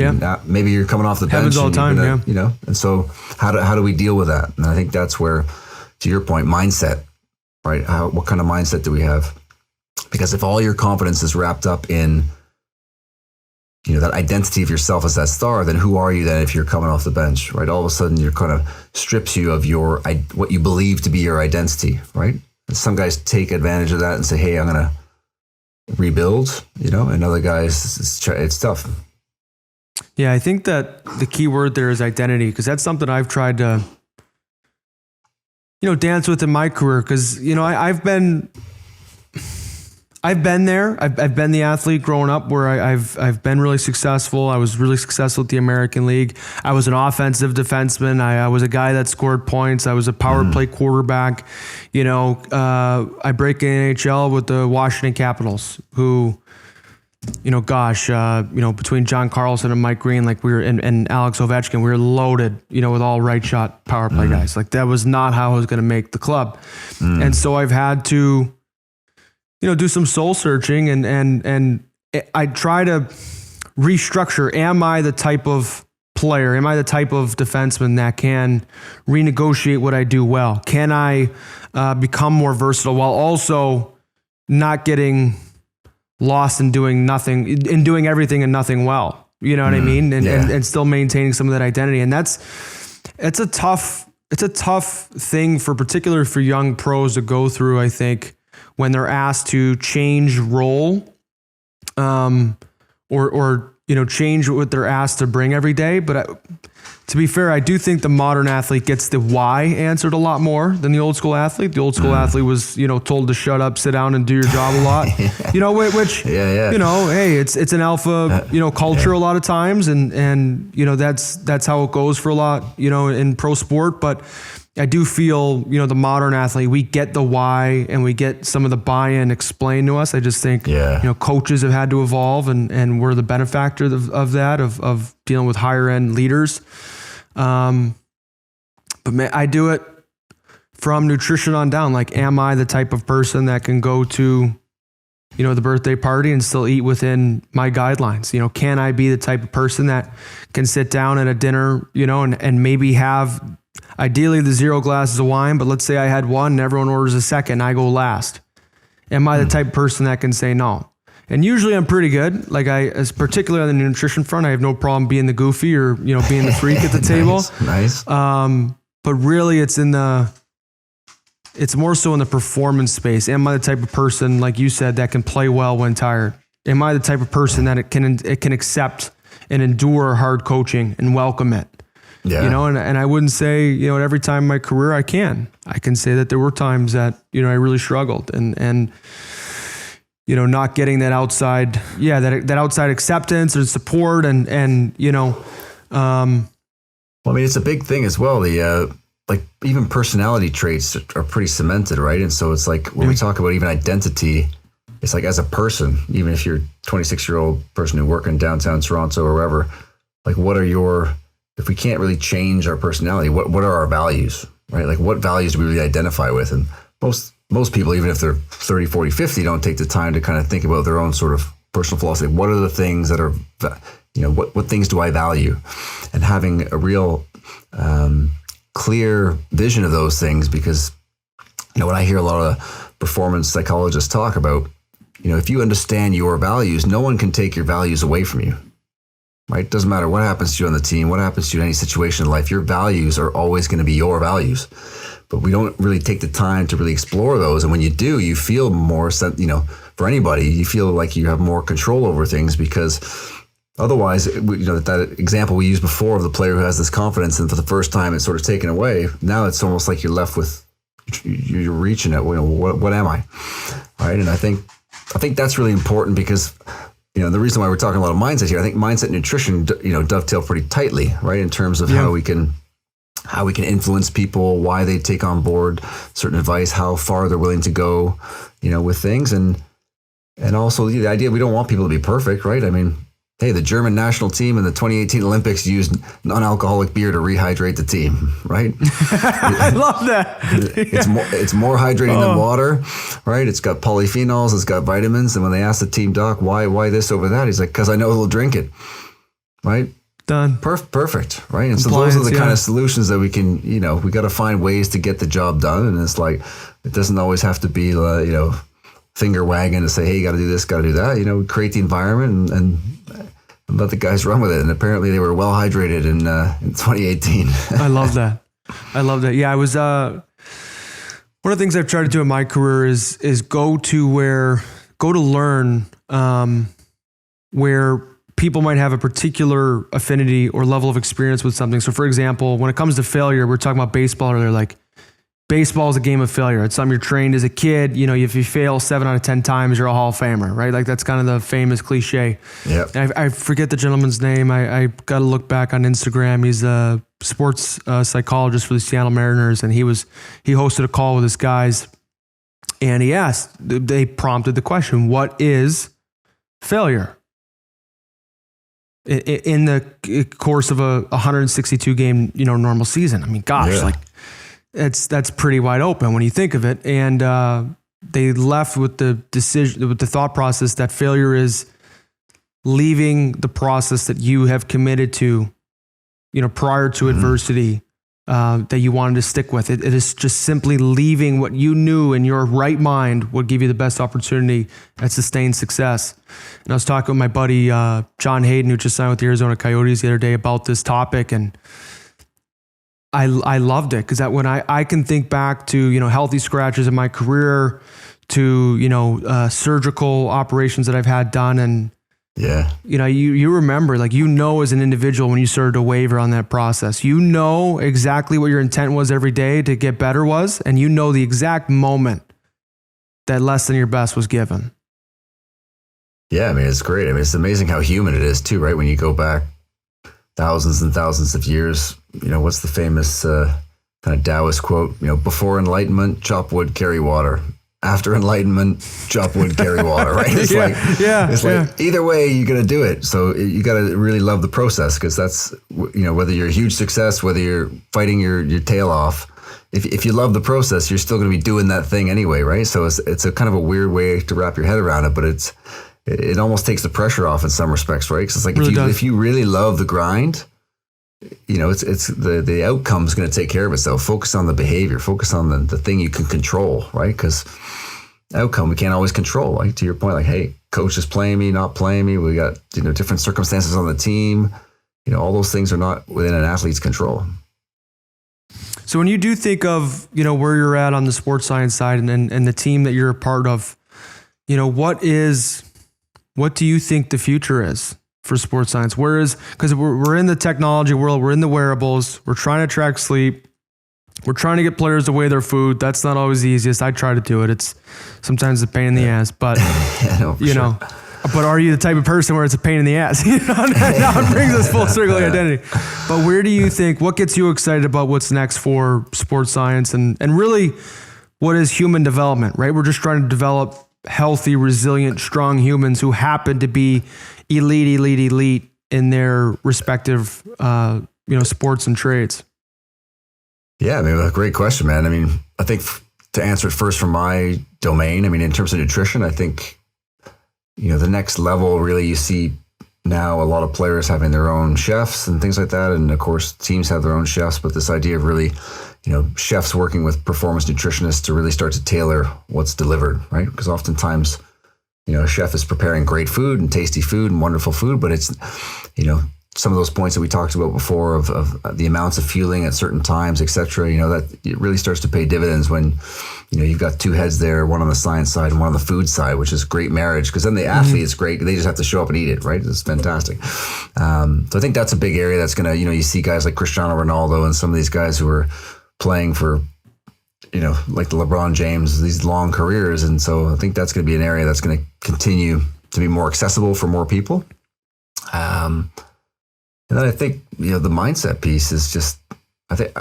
maybe you're coming off the bench. Happens all the time, and so how do we deal with that? And I think that's where, to your point, mindset, right? What kind of mindset do we have? Because if all your confidence is wrapped up in, that identity of yourself as that star, then who are you then if you're coming off the bench, right? All of a sudden, you're kind of strips you of what you believe to be your identity, right? And some guys take advantage of that and say, hey, I'm going to rebuild, and other guys, it's tough. Yeah, I think that the key word there is identity, because that's something I've tried to, dance with in my career. Because, I've been there. I've been the athlete growing up where I've been really successful. I was really successful at the American League. I was an offensive defenseman. I was a guy that scored points. I was a power play quarterback. I break in NHL with the Washington Capitals, who, between John Carlson and Mike Green, like and Alex Ovechkin, we were loaded, with all right shot power play guys. Like that was not how I was going to make the club. And so I've had to, do some soul searching and I try to restructure. Am I the type of player? Am I the type of defenseman that can renegotiate what I do well? Can I become more versatile while also not getting lost in doing nothing, in doing everything and nothing well? You know what I mean? And still maintaining some of that identity. And it's a tough thing particularly for young pros to go through, I think, when they're asked to change role, or change what they're asked to bring every day. But to be fair, I do think the modern athlete gets the why answered a lot more than the old school athlete. The old school athlete was, told to shut up, sit down, and do your job a lot. Which hey, it's an alpha, culture a lot of times, and that's how it goes for a lot, in pro sport. But I do feel, the modern athlete, we get the why and we get some of the buy-in explained to us. I just think, coaches have had to evolve and we're the benefactor of that, of dealing with higher end leaders. But man, I do it from nutrition on down. Like, am I the type of person that can go to, the birthday party and still eat within my guidelines? Can I be the type of person that can sit down at a dinner, and maybe have ideally the 0 glasses of wine, but let's say I had one and everyone orders a second and I go last. Am I the type of person that can say no? And usually I'm pretty good. Like as particularly on the nutrition front, I have no problem being the goofy or, being the freak at the table. Nice. But really it's more so in the performance space. Am I the type of person, like you said, that can play well when tired? Am I the type of person that it can accept and endure hard coaching and welcome it? Yeah. And I wouldn't say, every time in my career I can say that there were times that, I really struggled and not getting that outside, that outside acceptance or support and well, I mean, it's a big thing as well. The, like even personality traits are pretty cemented, right? And so it's like when we talk about even identity, it's like as a person, even if you're a 26-year-old person who work in downtown Toronto or wherever, like if we can't really change our personality, what are our values, right? Like what values do we really identify with? And most people, even if they're 30, 40, 50, don't take the time to kind of think about their own sort of personal philosophy. What are the things that are, what things do I value? And having a real clear vision of those things, because when I hear a lot of performance psychologists talk about, if you understand your values, no one can take your values away from you, right? It doesn't matter what happens to you on the team, what happens to you in any situation in life, your values are always going to be your values. But we don't really take the time to really explore those. And when you do, you feel more, for anybody, you feel like you have more control over things, because otherwise, that example we used before of the player who has this confidence and for the first time it's sort of taken away. Now it's almost like you're left with, you're reaching at, what am I? Right. And I think that's really important because, the reason why we're talking a lot of mindset here, I think mindset and nutrition, dovetail pretty tightly, right? In terms of how we can influence people, why they take on board certain advice, how far they're willing to go, with things. And also the idea, we don't want people to be perfect, right? I mean, hey, the German national team in the 2018 Olympics used non-alcoholic beer to rehydrate the team, right? I love that. It's more hydrating than water, right? It's got polyphenols, it's got vitamins. And when they asked the team doc, why this over that? He's like, because I know they'll drink it, right? Done. Perfect, right? And so those are the kind of solutions that we can, we got to find ways to get the job done. And it's like, it doesn't always have to be, finger wagging to say, hey, you got to do this, got to do that. Create the environment and let the guys run with it. And apparently they were well hydrated in 2018. I love that. Yeah, I was one of the things I've tried to do in my career is go to learn where people might have a particular affinity or level of experience with something. So for example, when it comes to failure, we're talking about baseball earlier, like baseball is a game of failure. It's something you're trained as a kid. If you fail 7 out of 10 times, you're a Hall of Famer, right? Like that's kind of the famous cliche. Yeah. I forget the gentleman's name. I got to look back on Instagram. He's a sports psychologist for the Seattle Mariners, and he hosted a call with his guys, and they prompted the question, what is failure? In the course of a 162 game, normal season. I mean, gosh, that's pretty wide open when you think of it. And they left with the decision, with the thought process that failure is leaving the process that you have committed to, prior to adversity, that you wanted to stick with. It is just simply leaving what you knew in your right mind would give you the best opportunity at sustained success. And I was talking with my buddy, John Hayden, who just signed with the Arizona Coyotes the other day about this topic. And I loved it because that when I can think back to, healthy scratches in my career, to, surgical operations that I've had done. And, you remember, like, as an individual when you started to waver on that process, exactly what your intent was every day to get better was, and the exact moment that less than your best was given. Yeah. I mean, it's great. I mean, it's amazing how human it is too, right? When you go back thousands and thousands of years, what's the famous kind of Taoist quote, before enlightenment, chop wood, carry water. After enlightenment, chop wood, carry water, right? It's like either way, you're going to do it. So you got to really love the process, because that's, whether you're a huge success, whether you're fighting your tail off, if you love the process, you're still going to be doing that thing anyway, right? So it's a kind of a weird way to wrap your head around it, but it almost takes the pressure off in some respects, right? Because it's like if you really love the grind, it's the outcome is going to take care of itself. Focus on the behavior, focus on the thing you can control, right? Because outcome we can't always control. Like to your point, like, hey, coach is playing me, not playing me. We got different circumstances on the team. All those things are not within an athlete's control. So when you do think of, where you're at on the sports science side and the team that you're a part of, what do you think the future is for sports science? Because we're in the technology world, we're in the wearables, we're trying to track sleep, we're trying to get players to weigh their food. That's not always the easiest. I try to do it. It's sometimes a pain in the ass, but sure. But are you the type of person where it's a pain in the ass? Now it brings us full circle identity. But where do you think, what gets you excited about what's next for sports science and really what is human development, right? We're just trying to develop healthy, resilient, strong humans who happen to be elite in their respective, sports and trades. Yeah, a great question, man. I think to answer it first from my domain, in terms of nutrition, I think, the next level, really, you see now a lot of players having their own chefs and things like that. And of course, teams have their own chefs, but this idea of really, chefs working with performance nutritionists to really start to tailor what's delivered, right? Because oftentimes, a chef is preparing great food and tasty food and wonderful food, but it's, some of those points that we talked about before of the amounts of fueling at certain times, et cetera, that it really starts to pay dividends when, you've got two heads there, one on the science side and one on the food side, which is great marriage. Because then the athlete is great. They just have to show up and eat it, right? It's fantastic. So I think that's a big area that's going to, you see guys like Cristiano Ronaldo and some of these guys who are playing for, like the LeBron James, these long careers. And so I think that's going to be an area that's going to continue to be more accessible for more people. And then I think, the mindset piece is just, I think,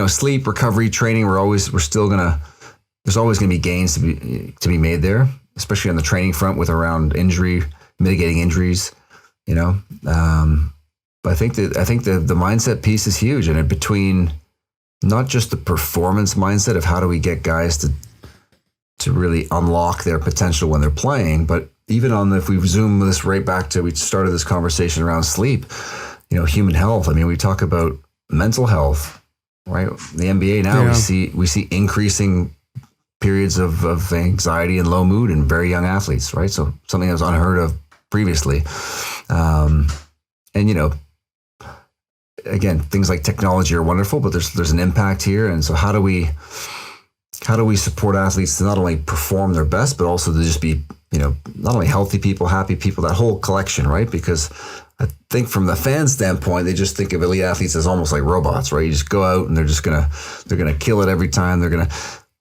sleep, recovery, training, there's always going to be gains to be made there, especially on the training front with around mitigating injuries, But I think the mindset piece is huge. And between not just the performance mindset of how do we get guys to really unlock their potential when they're playing, but even if we zoom this right back to, we started this conversation around sleep, human health. We talk about mental health, right? The NBA now, we see increasing periods of anxiety and low mood in very young athletes, right? So something that was unheard of previously. Again, things like technology are wonderful, but there's an impact here. And so how do we support athletes to not only perform their best, but also to just be, not only healthy people, happy people, that whole collection, right? Because I think from the fan standpoint, they just think of elite athletes as almost like robots, right? You just go out and they're gonna kill it every time.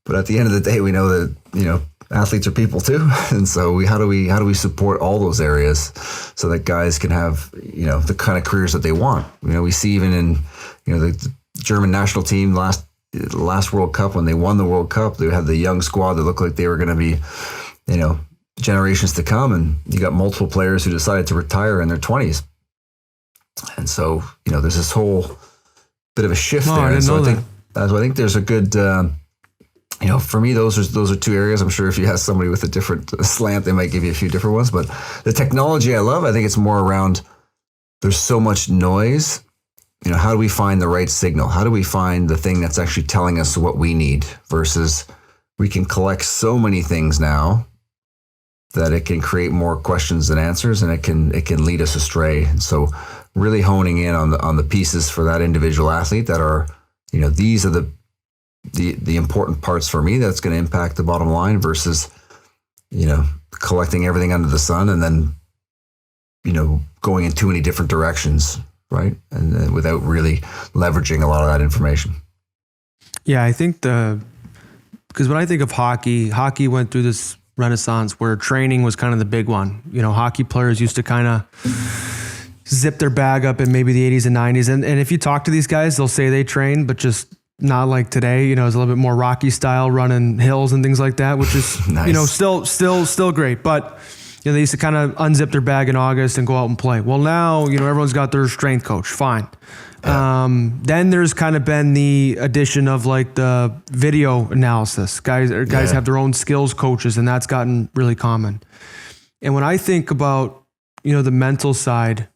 But at the end of the day, we know that, athletes are people too. And so how do we support all those areas so that guys can have, the kind of careers that they want? We see even in, the German national team last World Cup, when they won the World Cup, they had the young squad that looked like they were going to be, generations to come. And you got multiple players who decided to retire in their 20s. And so, there's this whole bit of a shift there. And so I think there's a good, for me, those are two areas. I'm sure if you ask somebody with a different slant, they might give you a few different ones. But the technology I love, I think it's more around, there's so much noise. How do we find the right signal? How do we find the thing that's actually telling us what we need versus we can collect so many things now that it can create more questions than answers, and it can lead us astray. And so really honing in on the pieces for that individual athlete that are, these are the important parts for me that's going to impact the bottom line versus, collecting everything under the sun and then, going in too many different directions, right? And without really leveraging a lot of that information. Yeah, I think because when I think of hockey went through this renaissance where training was kind of the big one. Hockey players used to kind of zip their bag up in maybe the 80s and 90s. And if you talk to these guys, they'll say they train, but just not like today. It's a little bit more Rocky style, running hills and things like that, which is, nice. Still great. But they used to kind of unzip their bag in August and go out and play. Well, now, everyone's got their strength coach. Fine. Yeah. Then there's kind of been the addition of like the video analysis. Guys have their own skills coaches, and that's gotten really common. And when I think about, the mental side,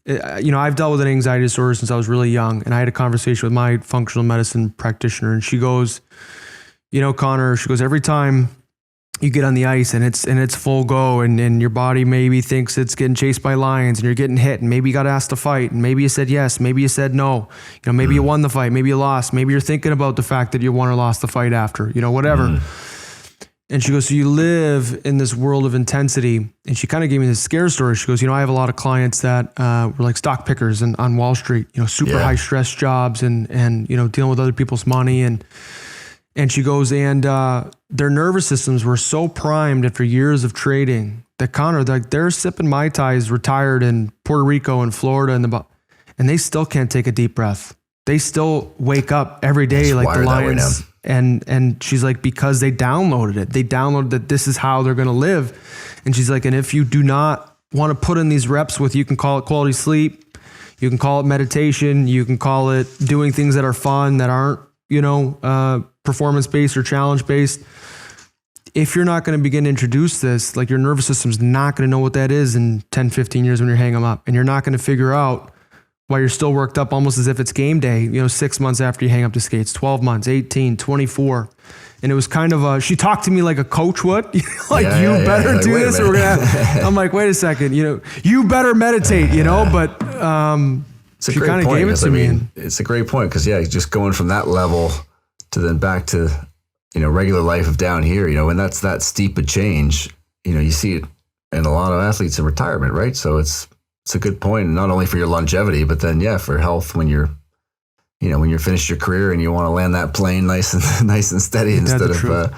I've dealt with an anxiety disorder since I was really young, and I had a conversation with my functional medicine practitioner, and she goes, Connor, she goes, every time you get on the ice and it's full go and your body maybe thinks it's getting chased by lions and you're getting hit and maybe you got asked to fight and maybe you said yes, maybe you said no, maybe you won the fight, maybe you lost, maybe you're thinking about the fact that you won or lost the fight after, whatever. And she goes, so you live in this world of intensity. And she kind of gave me this scare story. She goes, I have a lot of clients that were like stock pickers on Wall Street, super high stress jobs and dealing with other people's money. And she goes, and their nervous systems were so primed after years of trading that Connor, they're sipping Mai Tais retired in Puerto Rico and Florida and they still can't take a deep breath. They still wake up every day like the lions. And she's like, because they downloaded it. They downloaded that this is how they're going to live. And she's like, and if you do not want to put in these reps with, you can call it quality sleep, you can call it meditation, you can call it doing things that are fun, that aren't, performance-based or challenge-based. If you're not going to begin to introduce this, like your nervous system's not going to know what that is in 10, 15 years when you're hanging them up. And you're not going to figure out why you're still worked up almost as if it's game day, 6 months after you hang up the skates, 12 months, 18, 24. And it was kind of she talked to me like a coach would, you better do this or we're going to, I'm like, wait a second, you better meditate, but it's she kind of gave it to me. It's a great point because, just going from that level to then back to, regular life of down here, when that's that steep a change, you see it in a lot of athletes in retirement, right? So it's a good point, not only for your longevity, but then, for health when you're finished your career and you want to land that plane nice and steady instead of, Well,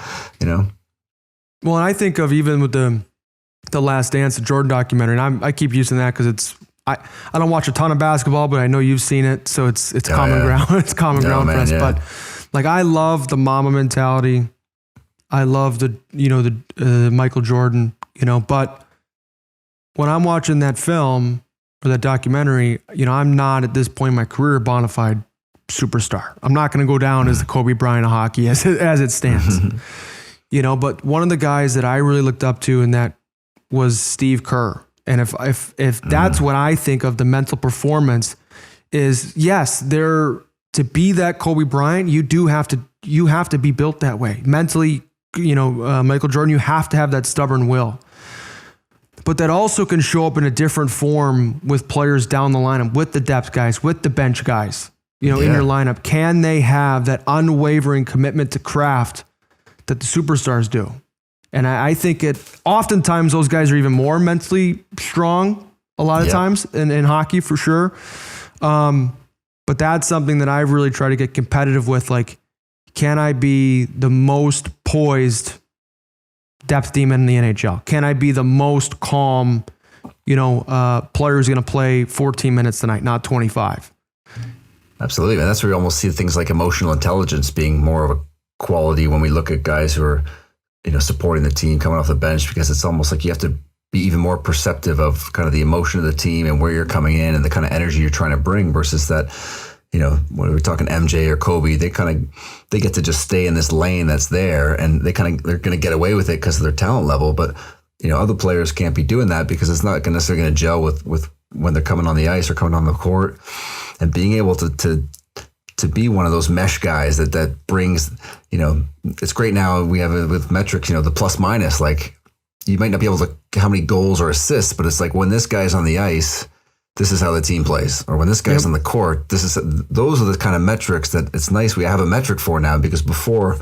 and I think of even with the Last Dance, the Jordan documentary, and I keep using that because I don't watch a ton of basketball, but I know you've seen it, so it's common ground. It's common ground for us. But like, I love the mama mentality. I love the Michael Jordan, but when I'm watching that film or that documentary, I'm not at this point in my career a bona fide superstar. I'm not going to go down as the Kobe Bryant of hockey as it stands. But one of the guys that I really looked up to in that was Steve Kerr. And if that's what I think of the mental performance is, yes, to be that Kobe Bryant, you have to be built that way mentally. Michael Jordan, you have to have that stubborn will. But that also can show up in a different form with players down the lineup, with the depth guys, with the bench guys, in your lineup. Can they have that unwavering commitment to craft that the superstars do? And I think oftentimes those guys are even more mentally strong a lot of times in hockey for sure. But that's something that I've really tried to get competitive with. Like, can I be the most poised depth demon in the NHL? Can I be the most calm, player who's going to play 14 minutes tonight, not 25? Absolutely. And that's where you almost see things like emotional intelligence being more of a quality when we look at guys who are, supporting the team coming off the bench, because it's almost like you have to be even more perceptive of kind of the emotion of the team and where you're coming in and the kind of energy you're trying to bring versus that, when we're talking MJ or Kobe, they get to just stay in this lane that's there and they're going to get away with it because of their talent level. But, other players can't be doing that because it's not necessarily going to gel with when they're coming on the ice or coming on the court. And being able to be one of those mesh guys that brings, it's great now we have it with metrics, the plus minus, like you might not be able to how many goals or assists, but it's like when this guy's on the ice, this is how the team plays. Or when this guy's on the court, those are the kind of metrics that it's nice we have a metric for now, because before,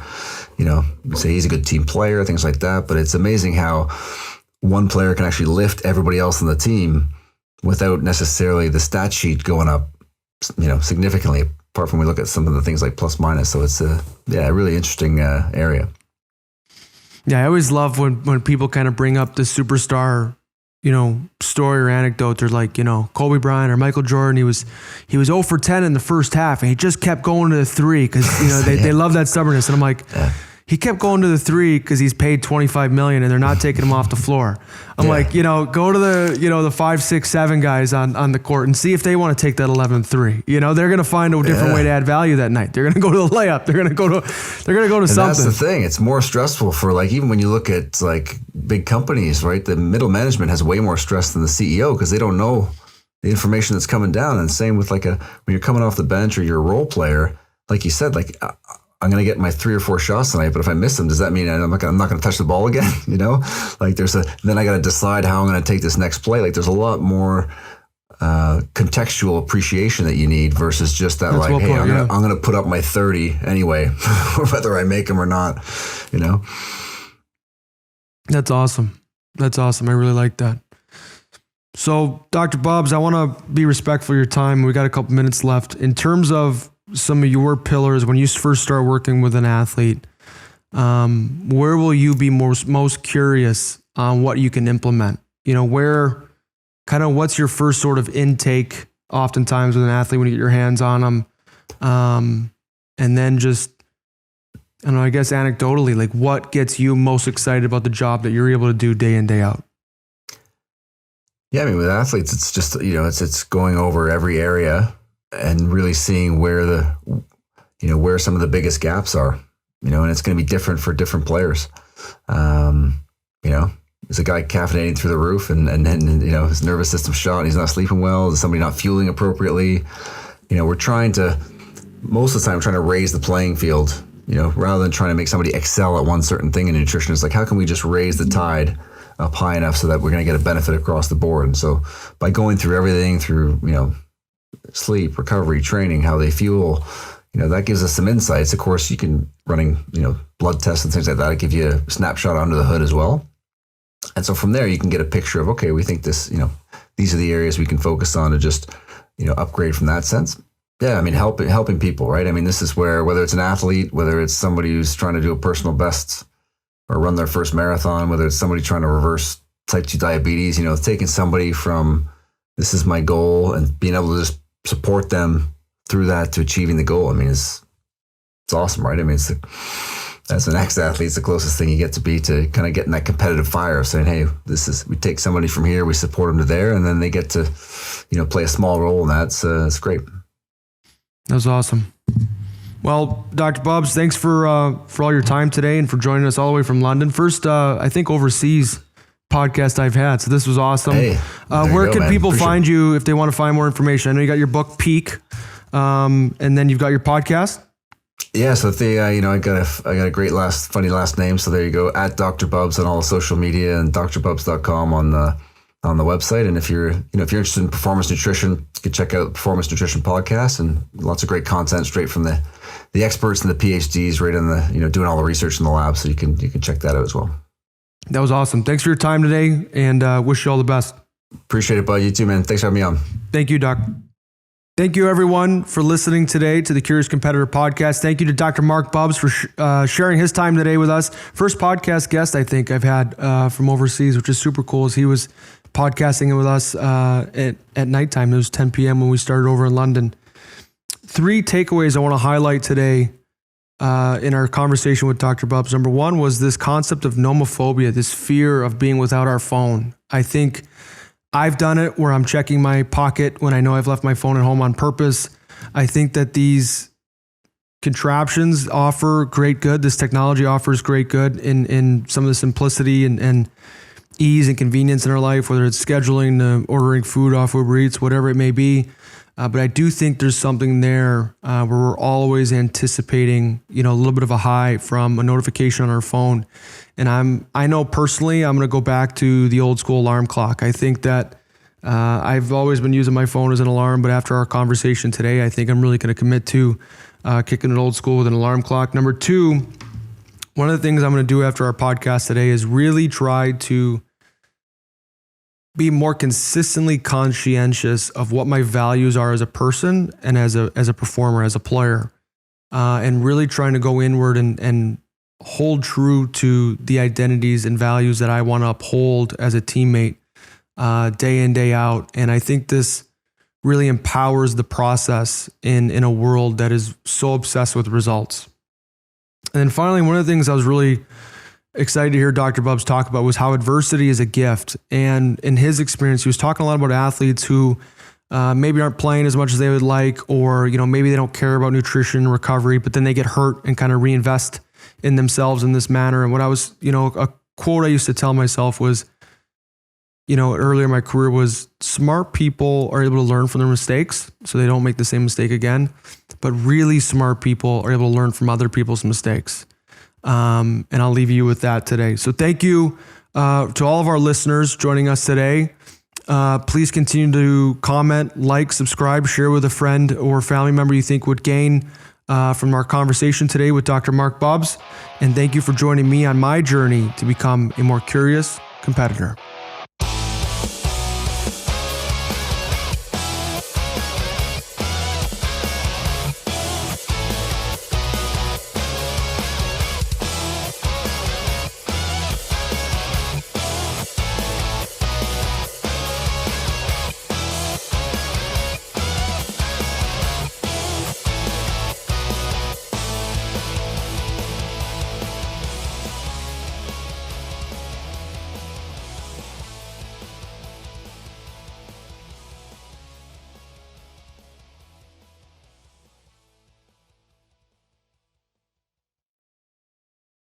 say he's a good team player, things like that. But it's amazing how one player can actually lift everybody else on the team without necessarily the stat sheet going up, significantly, apart from we look at some of the things like plus minus. So it's a really interesting area. Yeah, I always love when people kind of bring up the superstar, story or anecdote. They're like, Kobe Bryant or Michael Jordan, he was 0 for 10 in the first half and he just kept going to the 3 because, they love that stubbornness. And I'm like, he kept going to the 3 because he's paid $25 million and they're not taking him off the floor. I'm like, go to the 5, 6, 7 guys on the court and see if they want to take that 11-3. They're going to find a different way to add value that night. They're going to go to the layup. They're going to go to something. That's the thing. It's more stressful for, like, even when you look at like big companies, right? The middle management has way more stress than the CEO because they don't know the information that's coming down. And same with when you're coming off the bench or you're a role player, like you said, like, I'm going to get my 3 or 4 shots tonight, but if I miss them, does that mean I'm not going to touch the ball again? Like then I got to decide how I'm going to take this next play. Like there's a lot more contextual appreciation that you need versus just that, like, hey, I'm going to put up my 30 anyway, whether I make them or not, That's awesome. I really like that. So Dr. Bubbs, I want to be respectful of your time. We got a couple minutes left. In terms of some of your pillars, when you first start working with an athlete, where will you be most curious on what you can implement? What's your first sort of intake oftentimes with an athlete when you get your hands on them? And then just, I guess anecdotally, like what gets you most excited about the job that you're able to do day in, day out? Yeah, with athletes, it's just, it's going over every area and really seeing where where some of the biggest gaps are, and it's going to be different for different players. Is a guy caffeinating through the roof and his nervous system shot and he's not sleeping well? Is somebody not fueling appropriately? We're trying to raise the playing field, rather than trying to make somebody excel at one certain thing in nutrition. It's like, how can we just raise the tide up high enough so that we're going to get a benefit across the board? And so by going through everything through, sleep, recovery, training, how they fuel, that gives us some insights. Of course, you can running, blood tests and things like that. It gives you a snapshot under the hood as well. And so from there, you can get a picture of, okay, we think this, these are the areas we can focus on to just, upgrade from that sense. Yeah. Helping people, right? This is where, whether it's an athlete, whether it's somebody who's trying to do a personal best or run their first marathon, whether it's somebody trying to reverse type 2 diabetes, taking somebody from, this is my goal, and being able to just support them through that to achieving the goal. It's awesome, right? As an ex-athlete, it's the closest thing you get to be to kind of getting that competitive fire of saying, hey, we take somebody from here, we support them to there, and then they get to, play a small role in that. It's great. That was awesome. Well, Dr. Bubbs, thanks for all your time today and for joining us all the way from London. First, I think overseas podcast I've had. So this was awesome. Hey, where can people find you if they want to find more information? I know you got your book, Peak, and then you've got your podcast. Yeah, so I got a great funny last name. So there you go, at Dr. Bubbs on all the social media and drbubbs.com on the website. And if you're interested in performance nutrition, you can check out the Performance Nutrition podcast, and lots of great content straight from the experts and the PhDs right on the, doing all the research in the lab. So you can check that out as well. That was awesome. Thanks for your time today, and wish you all the best. Appreciate it, bud. You too, man. Thanks for having me on. Thank you, Doc. Thank you, everyone, for listening today to the Curious Competitor podcast. Thank you to Dr. Marc Bubbs for sharing his time today with us. First podcast guest I think I've had from overseas, which is super cool, as he was podcasting with us at nighttime. It was 10 p.m. when we started over in London. 3 takeaways I want to highlight today in our conversation with Dr. Bubbs. Number 1 was this concept of nomophobia, this fear of being without our phone. I think I've done it where I'm checking my pocket when I know I've left my phone at home on purpose. I think that these contraptions offer great good. This technology offers great good in some of the simplicity and ease and convenience in our life, whether it's scheduling, ordering food off Uber Eats, whatever it may be. But I do think there's something there where we're always anticipating, a little bit of a high from a notification on our phone. And I know personally, I'm going to go back to the old school alarm clock. I think that I've always been using my phone as an alarm, but after our conversation today, I think I'm really going to commit to kicking it old school with an alarm clock. Number 2, one of the things I'm going to do after our podcast today is really try to be more consistently conscientious of what my values are as a person and as a performer, as a player, and really trying to go inward and hold true to the identities and values that I want to uphold as a teammate day in, day out. And I think this really empowers the process in a world that is so obsessed with results. And then finally, one of the things I was really excited to hear Dr. Bubbs talk about was how adversity is a gift. And in his experience, he was talking a lot about athletes who maybe aren't playing as much as they would like, or, maybe they don't care about nutrition and recovery, but then they get hurt and kind of reinvest in themselves in this manner. And what I was, a quote I used to tell myself was, earlier in my career was, smart people are able to learn from their mistakes so they don't make the same mistake again. But really smart people are able to learn from other people's mistakes. And I'll leave you with that today. So thank you to all of our listeners joining us today. Please continue to comment, like, subscribe, share with a friend or family member you think would gain from our conversation today with Dr. Marc Bubbs. And thank you for joining me on my journey to become a more curious competitor.